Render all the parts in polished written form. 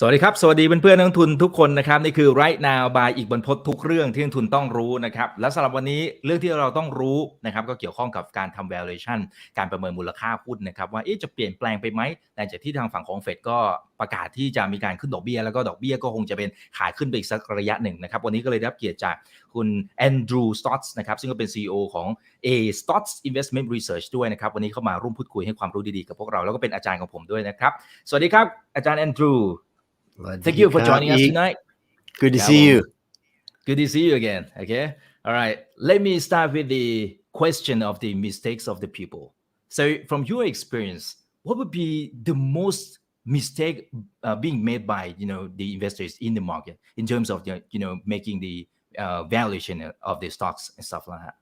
สวัสดีครับสวัสดีเพื่อนๆนักลงทุนทุกคนนะครับนี่คือ Right Now by อีกบรรพตทุกเรื่องที่นักลงทุนต้องรู้นะครับและสำหรับวันนี้เรื่องที่เราต้องรู้นะครับก็เกี่ยวข้องกับการทำ valuation การประเมินมูลค่าหุ้นนะครับว่าจะเปลี่ยนแปลงไปไหมหลังจากที่ทางฝั่งของเฟดก็ประกาศที่จะมีการขึ้นดอกเบี้ยแล้วก็ดอกเบี้ยก็คงจะเป็นขาขึ้นไปอีกสักระยะหนึ่งนะครับวันนี้ก็เลยได้รับเกียรติจากคุณ A.Stotz นะครับซึ่งก็เป็น CEO ของ A.Stotz Investment Research ด้วยนะครับวันนี้เข้ามาร่วมพูดคุยให้ความรู้ดีๆกับพวกเราแล้วก็เป็นอาจารย์ของผมด้วยนะครับสวัสดีครับอาจารย์ Andrew Thank you for joining us tonight. Good to see you. Good to see you again. Okay. All right. Let me start with the question of the mistakes of the people. So, from your experience, what would be the most mistake being made by the investors in the market in terms of making the valuation of the stocks and stuff like that?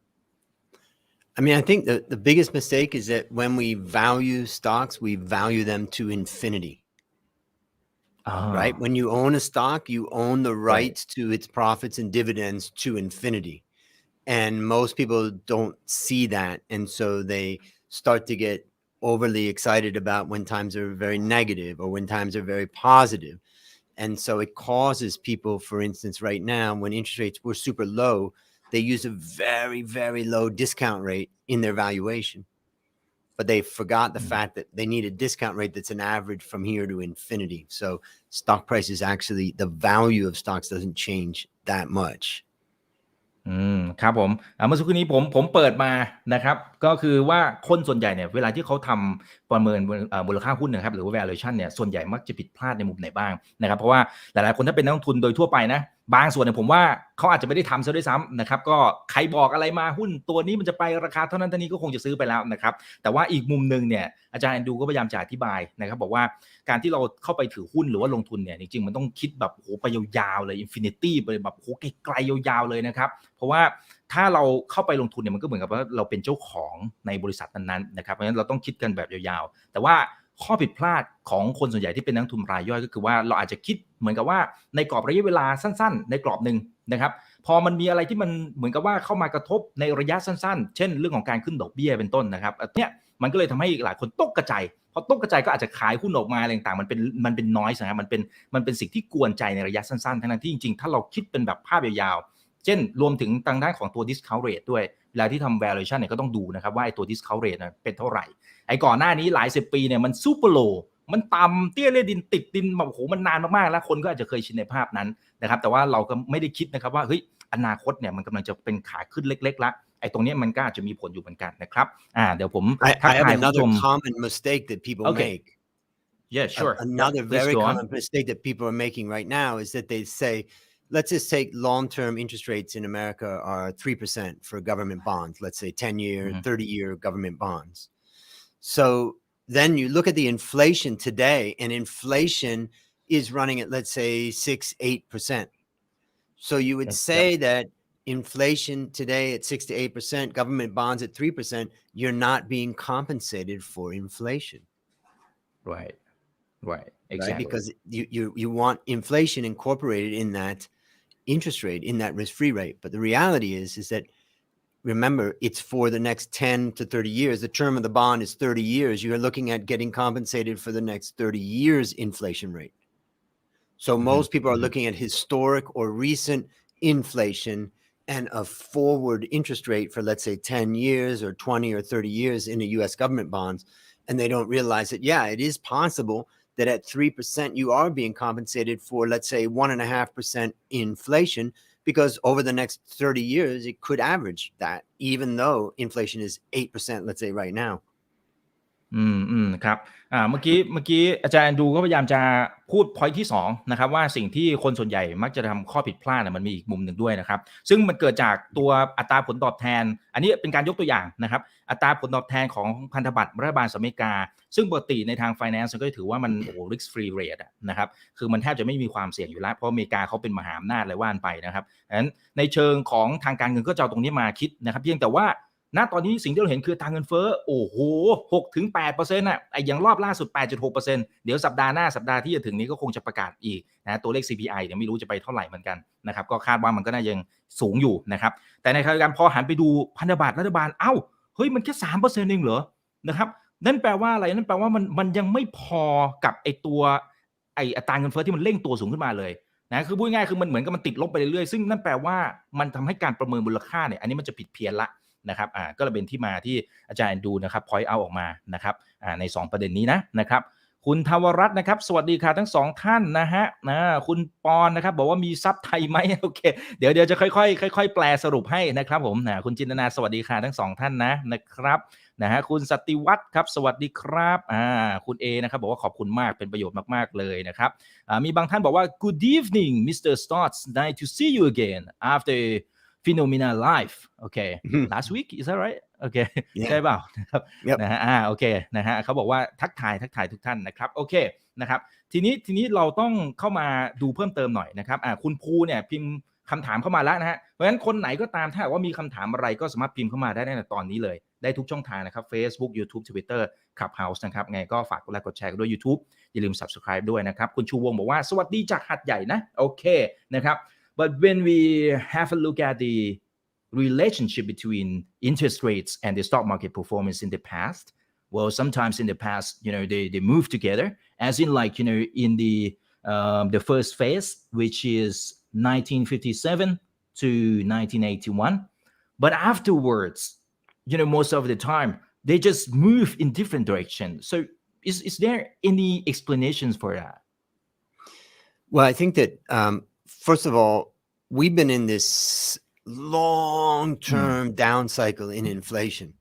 I mean, I think the biggest mistake is that when we value stocks, we value them to infinity.Right? When you own a stock, you own the rights to its profits and dividends to infinity. And most people don't see that. And so they start to get overly excited about when times are very negative or when times are very positive. And so it causes people, for instance, right now, when interest rates were super low, they use a very, very low discount rate in their valuation.But they forgot the fact that they need a discount rate that's an average from here to infinity. So stock prices actually, the value of stocks doesn't change that much. ครับผมเมื่อสักครู่นี้ผมเปิดมานะครับก็คือว่าคนส่วนใหญ่เนี่ยเวลาที่เขาทำประเมินมูลค่าหุ้นนะครับหรือว่า valuation เนี่ยส่วนใหญ่มักจะผิดพลาดในมุมไหนบ้างนะครับเพราะว่าหลายๆคนถ้าเป็นนักลงทุนโดยทั่วไปนะบางส่วนเนี่ยผมว่าเขาอาจจะไม่ได้ทำซะด้วยซ้ำนะครับก็ใครบอกอะไรมาหุ้นตัวนี้มันจะไปราคาเท่านั้นเท่านี้ก็คงจะซื้อไปแล้วนะครับแต่ว่าอีกมุมนึงเนี่ยอาจารย์แอนดูก็พยายามจะอธิบายนะครับบอกว่าการที่เราเข้าไปถือหุ้นหรือว่าลงทุนเนี่ยจริงๆมันต้องคิดแบบโหไปยาวๆเลย infinity ไปแบบโหไกลๆยาวๆเลยนะครับเพราะว่าถ้าเราเข้าไปลงทุนเนี่ยมันก็เหมือนกับว่าเราเป็นเจ้าของในบริษัทนั้นๆนะครับเพราะฉะนั้นเราต้องคิดกันแบบยาวๆแต่ว่าข้อผิดพลาดของคนส่วนใหญ่ที่เป็นนักลงทุนรายย่อยก็คือว่าเราอาจจะคิดเหมือนกับว่าในกรอบระยะเวลาสั้นๆในกรอบนึงนะครับพอมันมีอะไรที่มันเหมือนกับว่าเข้ามากระทบในระยะสั้นๆเช่นเรื่องของการขึ้นดอกเบี้ยเป็นต้นนะครับเนี่ยมันก็เลยทำให้หลายคนตกกระจายพอตกกระจายก็อาจจะขายหุ้นออกมาอะไรต่างๆมันเป็นน้อยนะครับมันเป็นสิ่งที่กวนใจในระยะสั้นๆทั้งที่จริงๆถ้าเราคิดเป็นแบบภาพยาวๆเช่นรวมถึงทางด้านของตัว discount rate ด้วยเวลาที่ทำ valuation เนี่ยก็ต้องดูนะครับว่าไอ้ตัว discount rate เป็นเท่าไหร่ไอ้ก่อนหน้านี้หลาย10ปีเนี่ยมัน super low มันต่ำเตี้ยเลี่ยดินติดดินแบบโอ้โหมันนานมากๆแล้วคนก็อาจจะเคยชินในภาพนั้นนะครับแต่ว่าเราก็ไม่ได้คิดนะครับว่าเฮ้ยอนาคตเนี่ยมันกำลังจะเป็นขาขึ้นเล็กๆละไอ้ตรงนี้มันก็อาจจะมีผลอยู่เหมือนกันนะครับเดี๋ยวผมทักทายผู้ชม common mistake that people make yeah sure another very common mistake that people are making right now is that they say let's just take long-term interest rates in America are 3% for government bonds let's say 10-year 30-year government bonds so then you look at the inflation today and inflation is running at let's say 6-8%. So you would say that inflation today at 6-8%, government bonds at 3%, you're not being compensated for inflation. Right. Exactly. Right? Because you want inflation incorporated in that interest rate, in that risk-free rate. But the reality is that remember, it's for the next 10 to 30 years. The term of the bond is 30 years. You're looking at getting compensated for the next 30 years inflation rate. So most people are looking at historic or recent inflation and a forward interest rate for, let's say, 10 years or 20 or 30 years in the U.S. government bonds. And they don't realize that, yeah, it is possible that at 3% you are being compensated for, let's say, 1.5% inflation.Because over the next 30 years, it could average that, even though inflation is 8%, let's say right now. ครับเมื่อกี้อาจารย์ดูก็พยายามจะพูด point ที่2นะครับว่าสิ่งที่คนส่วนใหญ่มักจะทำข้อผิดพลาดมันมีอีกมุมหนึ่งด้วยนะครับซึ่งมันเกิดจากตัวอัตราผลตอบแทนอันนี้เป็นการยกตัวอย่างนะครับอัตราผลตอบแทนของพันธบัตรรัฐบาลสหรัฐอเมริกาซึ่งปกติในทาง finance ก็ถือว่ามันrisk free rate นะครับคือมันแทบจะไม่มีความเสี่ยงอยู่แล้วเพราะอเมริกาเขาเป็นมหาอำนาจอะไรว่านไปนะครับดังนั้นในเชิงของทางการเงินก็จะเอาตรงนี้มาคิดนะครับเพียงแต่ว่าณตอนนี้สิ่งที่เราเห็นคือทางเงินเฟ้อโอ้โห 6-8% น่ะไอ้อย่างรอบล่าสุด 8.6% เดี๋ยวสัปดาห์หน้าสัปดาห์ที่จะถึงนี้ก็คงจะประกาศอีกนะตัวเลข CPI เดี๋ยวไม่รู้จะไปเท่าไหร่เหมือนกันนะครับก็คาดว่ามันก็น่ายังสูงอยู่นะครับแต่ในขณะเดียวกันพอหันไปดูพันธบัตรรัฐบาลเอ้าเฮ้ยมันแค่ 3% เองเหรอนะครับนั่นแปลว่าอะไรนั่นแปลว่ามันยังไม่พอกับไอ้ตัว อัตราเงินเฟ้อที่มันเร่งตัวสูงขึ้นมาเลยนะคือพูดง่ายๆคือมันเหมือนกับมันติดลบไปเรื่อยๆซึ่งนั่นแปลว่ามันทำให้การประเมินมูลค่าเนี่ยอันนี้มันจะผิดเพี้ยนละนะครับก็เลยเป็นที่มาที่อาจารย์ดูนะครับ point out ออกมานะครับใน2ประเด็นนี้นะครับคุณทวรัตน์นะครับสวัสดีค่ะทั้ง2ท่านนะฮะคุณปอนนะครับบอกว่ามีซับไทยไหมโอเคเดี๋ยวจะค่อยๆแปลสรุปให้นะครับผมคุณจินตนาสวัสดีค่ะทั้ง2ท่านนะครับนะฮะคุณสติวัฒน์ครับสวัสดีครับคุณเอนะครับบอกว่าขอบคุณมากเป็นประโยชน์มากๆเลยนะครับมีบางท่านบอกว่า Good evening Mr. Stotz nice to see you again after Phenomena Live okay last week is that right โอเคใช่เปล่านะครับนะฮะโอเคนะฮะเขาบอกว่าทักทายทุกท่านนะครับโอเคนะครับทีนี้เราต้องเข้ามาดูเพิ่มเติมหน่อยนะครับคุณภูเนี่ยพิมพ์คำถามเข้ามาแล้วนะฮะเพราะฉะนั้นคนไหนก็ตามถ้าว่ามีคำถามอะไรก็สามารถพิมพ์เข้ามาได้ในตอนนี้เลยได้ทุกช่องทางนะครับ Facebook YouTube Twitter Clubhouse นะครับไงก็ฝากกดไลค์กดแชร์ด้วย YouTube อย่าลืม Subscribe ด้วยนะครับคุณชูวงบอกว่าสวัสดีจากหัดใหญ่นะโอเคนะครับ but when we have a look at the relationship between interest rates and the stock market performance in the past well sometimes in the past they move together as in like in the first phase which is 1957 to 1981 but afterwards most of the time they just move in different directions so is there any explanations for that? Well, I think that first of all, we've been in this long-term down cycle in inflation,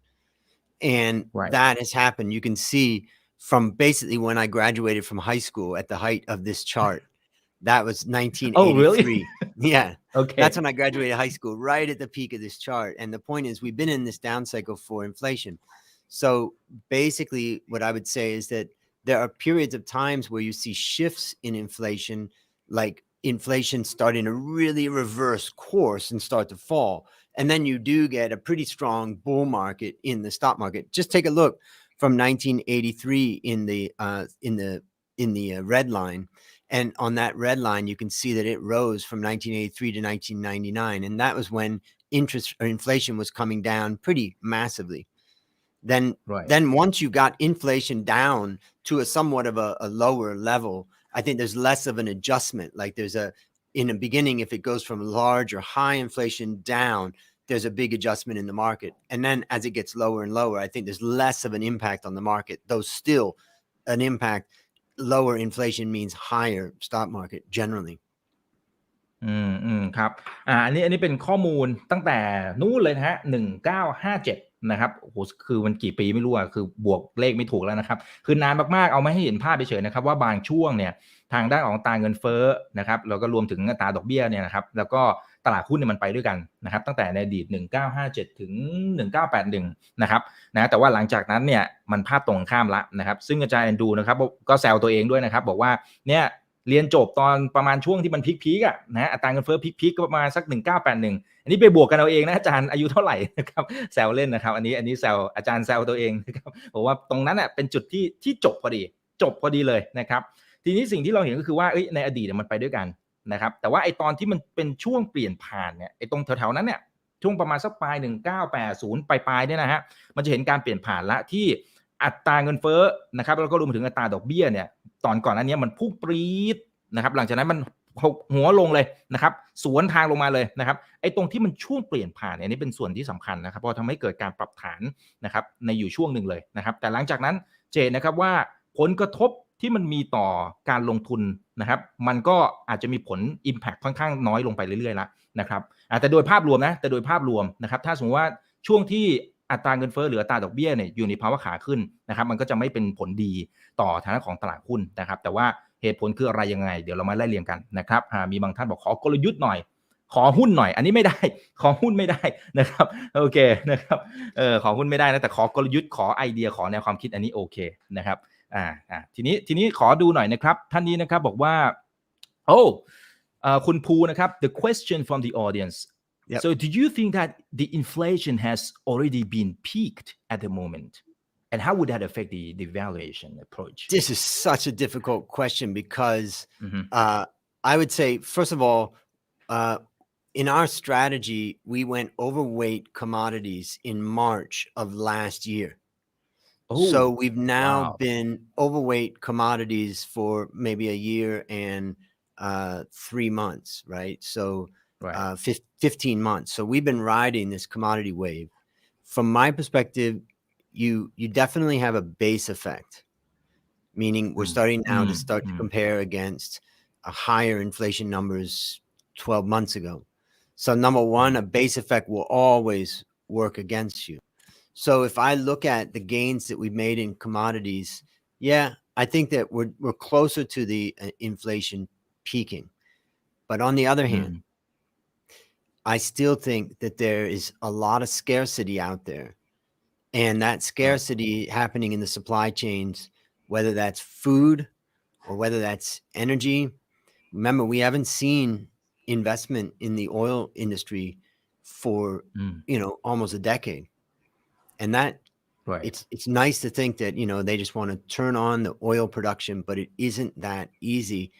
and that has happened. You can see from basically when I graduated from high school at the height of this chart. That was 1983. Oh, really? Yeah. Okay. That's when I graduated high school, right at the peak of this chart. And the point is, we've been in this down cycle for inflation. So basically, what I would say is that there are periods of times where you see shifts in inflation, like inflation starting to really reverse course and start to fall. And then you do get a pretty strong bull market in the stock market. Just take a look from 1983 in the red line. And on that red line, you can see that it rose from 1983 to 1999. And that was when inflation was coming down pretty massively. Then once you got inflation down to a somewhat of a lower level, I think there's less of an adjustment. Like in the beginning, if it goes from large or high inflation down, there's a big adjustment in the market. And then as it gets lower and lower, I think there's less of an impact on the market, though still an impact. Lower inflation means higher stock market generally. ครับอันนี้เป็นข้อมูลตั้งแต่นู้นเลยนะฮะ1957นะครับโอ้โหคือมันกี่ปีไม่รู้คือบวกเลขไม่ถูกแล้วนะครับคือนานมากๆเอามาให้เห็นภาพเฉยๆนะครับว่าบางช่วงเนี่ยทางด้านของอัตราเงินเฟ้อนะครับแล้วก็รวมถึงอัตราดอกเบี้ยเนี่ยนะครับแล้วก็ตลาดหุ้นเนี่ยมันไปด้วยกันนะครับตั้งแต่ในอดีต1957ถึง1981นะครับแต่ว่าหลังจากนั้นเนี่ยมันภาพตรงข้ามละนะครับซึ่งอาจารย์แอนดรูนะครับก็แซวตัวเองด้วยนะครับบอกว่าเนี่ยเรียนจบตอนประมาณช่วงที่มันพีคอัตราเงินเฟ้อพีคก็ประมาณสัก1981อันนี้ไปบวกกันเอาเองนะอาจารย์อายุเท่าไหร่นะครับแซวเล่นนะครับอันนี้แซวอาจารย์แซวตัวเองนะครับบอกว่าตรงนั้นเป็นจุดที่จบพอดีเลยนะครับทีนี้สิ่งที่เราเห็นก็คือว่าในอดีตมันไปด้วยกันนะครับแต่ว่าไอ้ตอนที่มันเป็นช่วงเปลี่ยนผ่านเนี่ยไอ้ตรงแถวๆนั้นเนี่ยช่วงประมาณสักปลาย1980ปลายๆเนี่ยนะฮะมันจะเห็นการเปลี่ยนผ่านละที่อัตราเงินเฟ้อนะครับแล้วก็รวมถึงอัตราดอกเบี้ยเนี่ยตอนก่อนอันนี้มันพุ่งปรี๊ดนะครับหลังจากนั้นมันหัวลงเลยนะครับสวนทางลงมาเลยนะครับไอ้ตรงที่มันช่วงเปลี่ยนผ่านเนี่ยนี่เป็นส่วนที่สำคัญนะครับเพราะทำให้เกิดการปรับฐานนะครับในอยู่ช่วงหนึ่งเลยนะครับแต่หลังจากนั้นเจนนะครับว่าผลกระทบที่มันมีต่อการลงทุนนะครับมันก็อาจจะมีผล impact ค่อนข้างน้อยลงไปเรื่อยๆแล้วนะครับแต่โดยภาพรวมนะครับถ้าสมมติว่าช่วงที่อัตราเงินเฟ้อหรืออัตราดอกเบี้ยเนี่ยอยู่ในภาวะขาขึ้นนะครับมันก็จะไม่เป็นผลดีต่อทางด้านของตลาดหุ้นนะครับแต่ว่าเหตุผลคืออะไรยังไงเดี๋ยวเรามาไล่เรียงกันนะครับมีบางท่านบอกขอกลยุทธ์หน่อยขอหุ้นหน่อยอันนี้ไม่ได้ขอหุ้นไม่ได้นะครับโอเคนะครับขอหุ้นไม่ได้นะแต่ขอกลยุทธ์ขอไอเดียขอแนวความคิดอันนี้โอเคนะครับทีนี้ขอดูหน่อยนะครับท่านนี้นะครับบอกว่าคุณภูนะครับ the question from the audience so do you think that the inflation has already been peaked at the moment and how would that affect the valuation approach? This is such a difficult question because I would say, first of all, in our strategy, we went overweight commodities in March of last year. Oh, So we've now wow. been overweight commodities for maybe a year and 3 months, right? So Right. 15 months. So we've been riding this commodity wave. From my perspective, you definitely have a base effect, meaning we're starting now to start to compare against higher inflation numbers 12 months ago. So number one, a base effect will always work against you. So if I look at the gains that we've made in commodities, yeah, I think that we're closer to the inflation peaking. But on the other hand, I still think that there is a lot of scarcity out there. And that Right. scarcity happening in the supply chains, whether that's food or whether that's energy. Remember, we haven't seen investment in the oil industry for, almost a decade. And that Right. it's nice to think that, they just want to turn on the oil production, but it isn't that easy.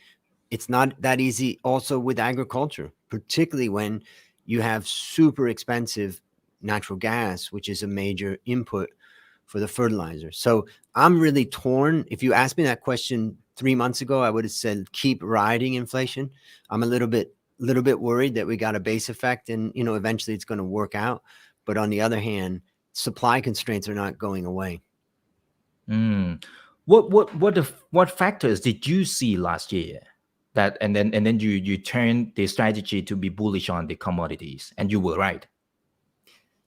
It's not that easy also with agriculture, particularly when you have super expensive natural gas, which is a major input for the fertilizer. So I'm really torn. If you asked me that question 3 months ago, I would have said keep riding inflation. I'm a little bit worried that we got a base effect and eventually it's going to work out. But on the other hand, supply constraints are not going away. What factors did you see last year that and then you turned the strategy to be bullish on the commodities and you were right.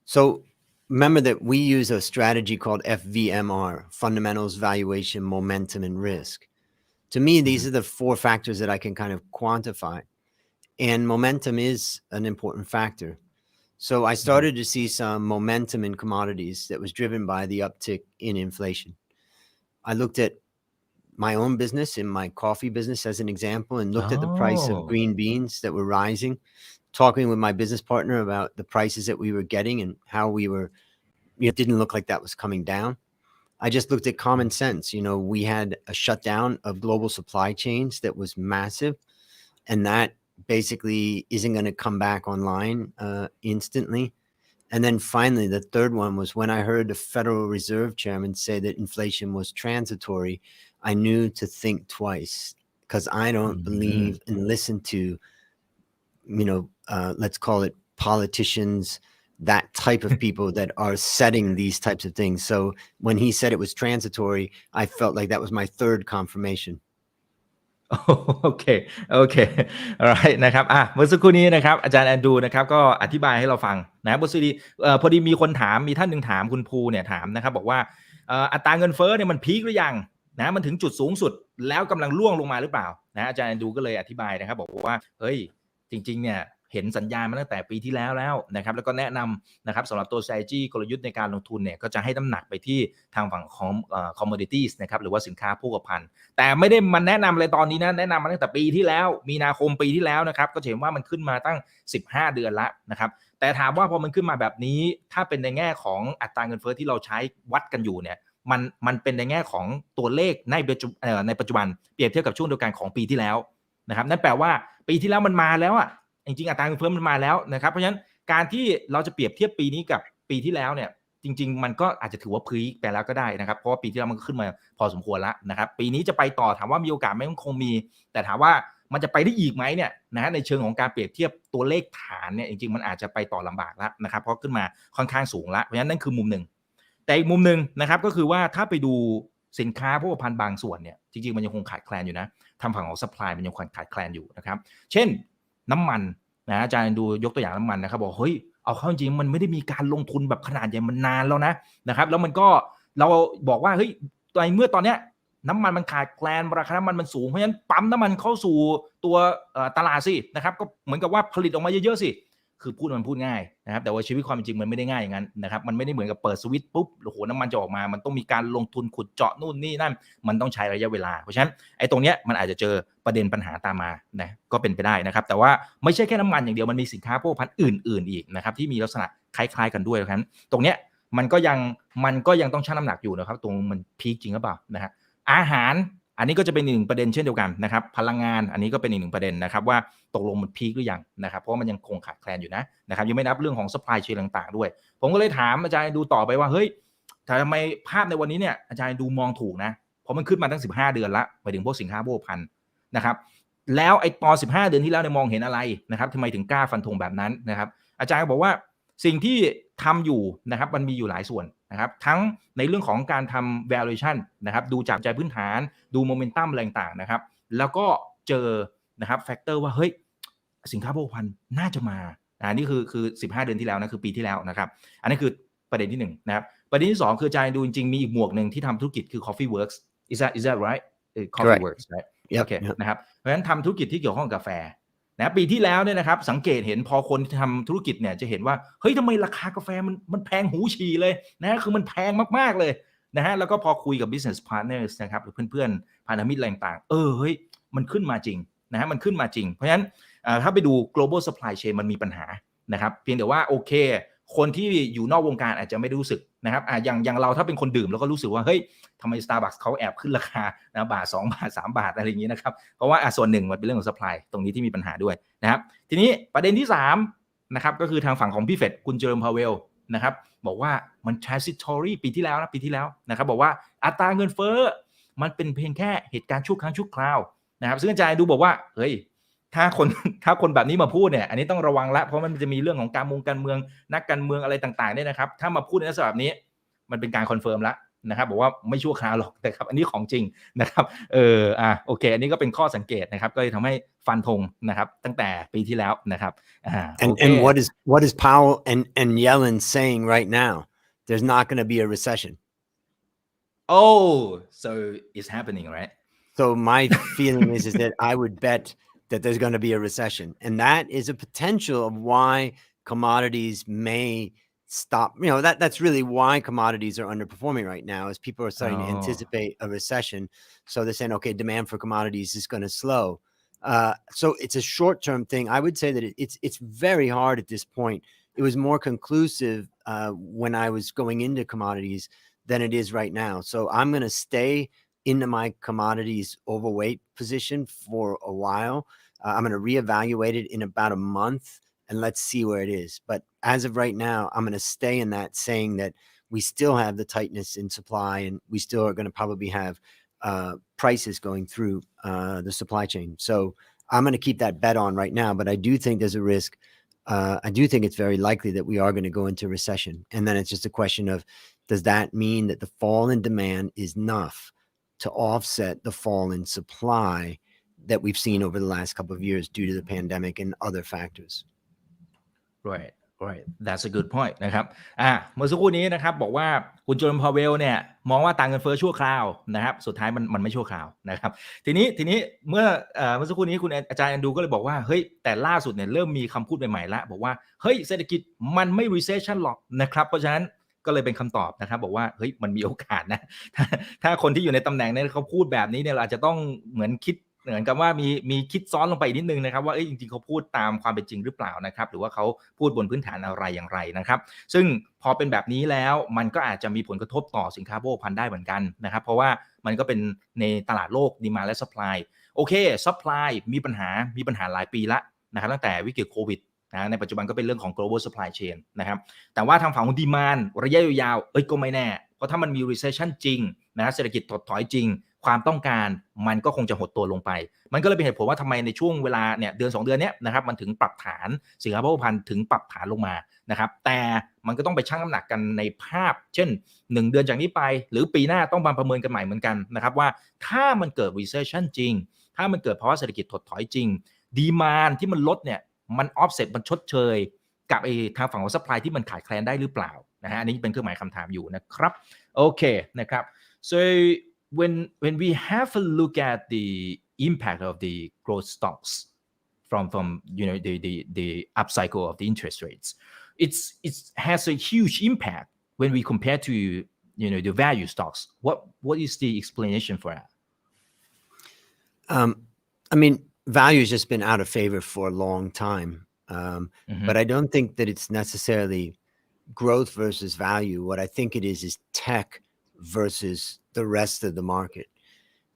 So remember that we use a strategy called FVMR, fundamentals, valuation, momentum, and risk. To me, these are the 4 factors that I can kind of quantify. And momentum is an important factor. So I started to see some momentum in commodities that was driven by the uptick in inflation. I looked at my own business, in my coffee business as an example, and looked at the price of Oh. green beans that were rising, talking with my business partner about the prices that we were getting and how we were, it didn't look like that was coming down. I just looked at common sense. We had a shutdown of global supply chains that was massive, and that basically isn't going to come back online instantly. And then finally, the third one was when I heard the Federal Reserve Chairman say that inflation was transitory, I knew to think twice, because I don't believe and listen to, let's call it politicians, that type of people that are setting these types of things. So when he said it was transitory, I felt like that was my third confirmation. โอเคalright นะครับเมื่อสักครู่นี้นะครับอาจารย์แอนดรูนะครับก็อธิบายให้เราฟังนะบทสดีพอดีมีคนถามมีท่านหนึ่งถามคุณภูเนี่ยถามนะครับบอกว่าอัตราเงินเฟ้อเนี่ยมันพีคหรือยังนะมันถึงจุดสูงสุดแล้วกำลังร่วงลงมาหรือเปล่านะอาจารย์แอนดรูก็เลยอธิบายนะครับบอกว่าเฮ้ยจริงๆเนี่ยเห็นสัญญาณมาตั้งแต่ปีที่แล้วนะครับแล้วก็แนะนำนะครับสำหรับตัว strategy กลยุทธ์ในการลงทุนเนี่ยก็จะให้น้ำหนักไปที่ทางฝั่งของcommodities นะครับหรือว่าสินค้าโภคภัณฑ์แต่ไม่ได้มาแนะนำอะไรตอนนี้นะแนะนำมาตั้งแต่ปีที่แล้วมีนาคมปีที่แล้วนะครับก็จะเห็นว่ามันขึ้นมาตั้ง15 เดือนแล้วนะครับแต่ถามว่าพอมันขึ้นมาแบบนี้ถ้าเป็นในแง่ของอัตราเงินเฟ้อที่เราใช้วัดกันอยู่เนี่ยมันเป็นในแง่ของตัวเลขในปัจจุบันเปรียบเทียบกับช่วงเดียวกันของปีที่แล้วนะครับนั่นแปลว่าปีที่แล้วมันมาแล้วอ่ะจริงๆอัตราเงินเฟ้อมันมาแล้วนะครับเพราะฉะนั้นการที่เราจะเปรียบเทียบปีนี้กับปีที่แล้วเนี่ยจริงๆมันก็อาจจะถือว่าพีคไปแล้วก็ได้นะครับเพราะว่าปีที่แล้วมันก็ขึ้นมาพอสมควรแล้วนะครับปีนี้จะไปต่อถามว่ามีโอกาสไหมมันคงมีแต่ถามว่ามันจะไปได้อีกไหมเนี่ยนะในเชิงของการเปรียบเทียบตัวเลขฐานเนี่ยจริงๆมันอาจจะไปต่อลำบากแล้วนะครับเพราะขึ้นมาค่อนข้างสูงแล้วเพราะฉะนั้นนั่นคือมุมหนึ่งแต่อีกมุมหนึ่งนะครับก็คือว่าถ้าไปดูสินค้าโภคภัณฑ์บางส่วนเนี่ยจริงๆมันยังคงขาดแคลนอยู่นะทางฝั่งของซัพพลายมันยังขาดแคลนอยู่นะครับเช่นน้ำมันนะอาจารย์ดูยกตัวอย่างน้ำมันนะครับบอกเฮ้ยเอาเข้าจริงมันไม่ได้มีการลงทุนแบบขนาดใหญ่มันนานแล้วนะครับแล้วมันก็เราบอกว่าเฮ้ยเมื่อตอนเนี้ยน้ำมันมันขาดแคลนราคาน้ำมันมันสูงเพราะฉะนั้นปั๊มน้ำมันเข้าสู่ตัวตลาดสินะครับก็เหมือนกับว่าผลิตออกมาเยอะๆสิคือพูดง่ายนะครับแต่ว่าชีวิตความจริงมันไม่ได้ง่ายอย่างนั้นนะครับมันไม่ได้เหมือนกับเปิดสวิตช์ปุ๊บโอ้โหน้ำมันจะออกมามันต้องมีการลงทุนขุดเจาะนู่นนี่นั่นมันต้องใช้ระยะเวลาเพราะฉะนั้นไอ้ตรงเนี้ยมันอาจจะเจอประเด็นปัญหาตามมานะก็เป็นไปได้นะครับแต่ว่าไม่ใช่แค่น้ำมันอย่างเดียวมันมีสินค้าโภคภัณฑ์อื่นๆอีกนะครับที่มีลักษณะคล้ายๆกันด้วยเพราะฉะนั้นตรงเนี้ยมันก็ยังต้องชั่งน้ำหนักอยู่นะครับตรงมันพีคจริงหรือเปล่านะฮะอาหารอันนี้ก็จะเป็นอีกหนึ่งประเด็นเช่นเดียวกันนะครับพลังงานอันนี้ก็เป็นอีกหนึ่งประเด็นนะครับว่าตกลงมันพีคหรือยังนะครับเพราะมันยังคงขาดแคลนอยู่นะครับยังไม่นับเรื่องของ supply chain ต่างๆด้วยผมก็เลยถามอาจารย์ดูต่อไปว่าเฮ้ย แต่ทำไมภาพในวันนี้เนี่ยอาจารย์ดูมองถูกนะเพราะมันขึ้นมาตั้ง15เดือนละหมายถึงพวกสินค้าโภคภัณฑ์นะครับแล้วไอ้ตอน15เดือนที่แล้วเนี่ยมองเห็นอะไรนะครับทำไมถึงกล้าฟันธงแบบนั้นนะครับอาจารย์บอกว่าสิ่งที่ทำอยู่นะครับมันมีอยู่หลายส่วนนะครับทั้งในเรื่องของการทำ valuation นะครับดูจากปัจจัยพื้นฐานดูโมเมนตัมอะไรต่างๆนะครับแล้วก็เจอนะครับแฟกเตอร์ว่าเฮ้ยสินค้าโภคภัณฑ์น่าจะมานี่คือ15เดือนที่แล้วนะคือปีที่แล้วนะครับอันนี้คือประเด็นที่1นะครับประเด็นที่2คืออาจารย์ดูจริงๆมีอีกหมวกหนึ่งที่ทำธุรกิจคือ Coffee Works is that right Coffee Works rightโอเคนะครับเพราะฉะนั้นทำธุรกิจที่เกี่ยวข้องกับกาแฟนะปีที่แล้วเนี่ยนะครับสังเกตเห็นพอคนที่ทำธุรกิจเนี่ยจะเห็นว่าเฮ้ยทำไมราคากาแฟมันแพงหูฉี่เลยนะคือมันแพงมากๆเลยนะฮะแล้วก็พอคุยกับ business partners นะครับหรือเพื่อนๆพันธมิตรอะไรต่างๆเฮ้ยมันขึ้นมาจริงนะฮะมันขึ้นมาจริงเพราะฉะนั้นถ้าไปดู global supply chain มันมีปัญหานะครับเพียงแต่ว่าโอเคคนที่อยู่นอกวงการอาจจะไม่รู้สึกนะครับอย่างเราถ้าเป็นคนดื่มแล้วก็รู้สึกว่าเฮ้ยทำไม Starbucks เขาแอบขึ้นราคานะบาท2บาท3บาทอะไรอย่างนี้นะครับเพราะว่าส่วนหนึ่งมันเป็นเรื่องของ supply ตรงนี้ที่มีปัญหาด้วยนะครับทีนี้ประเด็นที่3นะครับก็คือทางฝั่งของพี่เฟดคุณเจอร์มพาเวลนะครับบอกว่ามัน transitory ปีที่แล้วนะครับบอกว่าอัตราเงินเฟ้อมันเป็นเพียงแค่เหตุการณ์ชั่วครั้งชั่วคราวนะครับซึ่งอาจารย์ดูบอกว่าเฮ้ยถ้าคนแบบนี้มาพูดเนี่ยอันนี้ต้องระวังละเพราะมันจะมีเรื่องของการเมืองนักการเมืองอะไรต่างๆเนี่ยนะครับถ้ามาพูดในลักษณะแบบนี้มันเป็นการคอนเฟิร์มละนะครับบอกว่าไม่ชั่วคราวหรอกนะครับอันนี้ของจริงนะครับโอเคอันนี้ก็เป็นข้อสังเกตนะครับก็เลยทำให้ฟันธงนะครับตั้งแต่ปีที่แล้วนะครับ and what is Powell and Yellen saying right now? There's not going to be a recession. Oh, so it's happening, right? So my feeling is that I would bet that there's going to be a recession, and that is a potential of why commodities may stop. That's really why commodities are underperforming right now, is people are starting to anticipate a recession. So they're saying, okay, demand for commodities is going to slow. So it's a short-term thing. I would say that it's very hard at this point. It was more conclusive when I was going into commodities than it is right now. So I'm going to stay into my commodities overweight position for a while. I'm going to reevaluate it in about a month, and let's see where it is. But as of right now, I'm going to stay in that, saying that we still have the tightness in supply, and we still are going to probably have prices going through the supply chain. So I'm going to keep that bet on right now, but I do think there's a risk. I do think it's very likely that we are going to go into recession. And then it's just a question of, does that mean that the fall in demand is enough to offset the fall in supply that we've seen over the last couple of years due to the pandemic and other factors? Right. That's a good point นะครับเมื่อสักครู่นี้นะครับบอกว่าคุณโจมพาเวลเนี่ยมองว่าต่างเงินเฟ้อชั่วคราวนะครับสุดท้ายมันไม่ชั่วคราวนะครับทีนี้เมื่อสักครู่นี้คุณอาจารย์อันดูก็เลยบอกว่าเฮ้ยแต่ล่าสุดเนี่ยเริ่มมีคำพูดใหม่ๆแล้วบอกว่าเฮ้ยเศรษฐกิจมันไม่ recession หรอกนะครับเพราะฉะนั้นก็เลยเป็นคำตอบนะครับบอกว่าเฮ้ยมันมีโอกาสนะถ้าคนที่อยู่ในตำแหน่งเนี่ยเขาพูดแบบนี้เนี่ยเราอาจจะต้องเหมือนกับว่ามีคิดซ้อนลงไปนิดนึงนะครับว่าจริงๆเขาพูดตามความเป็นจริงหรือเปล่านะครับหรือว่าเขาพูดบนพื้นฐานอะไรอย่างไรนะครับซึ่งพอเป็นแบบนี้แล้วมันก็อาจจะมีผลกระทบต่อสินค้าโภคภัณฑ์ได้เหมือนกันนะครับเพราะว่ามันก็เป็นในตลาดโลก demand และ supply โอเค supply มีปัญหาหลายปีละนะครับตั้งแต่วิกฤตโควิดนะในปัจจุบันก็เป็นเรื่องของ global supply chain นะครับแต่ว่าทางฝั่งของ demand ระยะยาวก็ไม่แน่เพราะถ้ามันมี recession จริงนะเศรษฐกิจถดถอยจริงความต้องการมันก็คงจะหดตัวลงไปมันก็เลยเป็นเหตุผลว่าทำไมในช่วงเวลาเนี่ยเดือน2เดือนเนี้ยนะครับมันถึงปรับฐานสินค้าโภคภัณฑ์ถึงปรับฐานลงมานะครับแต่มันก็ต้องไปชั่งน้ำหนักกันในภาพเช่น1เดือนจากนี้ไปหรือปีหน้าต้องมาประเมินกันใหม่เหมือนกันนะครับว่าถ้ามันเกิด recession จริงถ้ามันเกิดภาวะเศรษฐกิจถดถอยจริง demand ที่มันลดเนี่ยมัน offset มันชดเชยกับทางฝั่งของ supply ที่มันขาดแคลนได้หรือเปล่านะฮะอันนี้เป็นเครื่องหมายคำถามอยู่นะครับโอเคนะครับ so when we have a look at the impact of the growth stocks from the upcycle of the interest rates, it has a huge impact when we compare to the value stocks. What is the explanation for that? I mean, value has just been out of favor for a long time, but I don't think that it's necessarily growth versus value. What I think it is tech versus the rest of the market,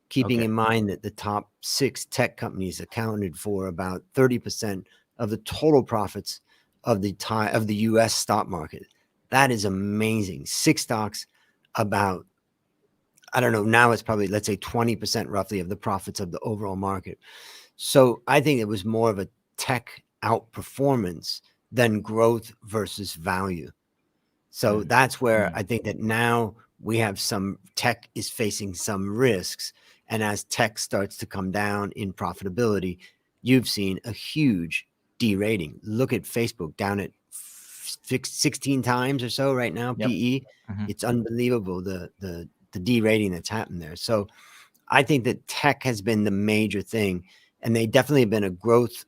keeping in mind that the top 6 tech companies accounted for about 30% of the total profits of the U.S. stock market. That is amazing. 6 stocks about, I don't know, now it's probably, let's say 20% roughly of the profits of the overall market. So I think it was more of a tech outperformance than growth versus value. So that's where I think that now we have some tech is facing some risks. And as tech starts to come down in profitability, you've seen a huge derating. Look at Facebook down at 16 times or so right now, PE. It's unbelievable the derating that's happened there. So I think that tech has been the major thing, and they definitely have been a growth,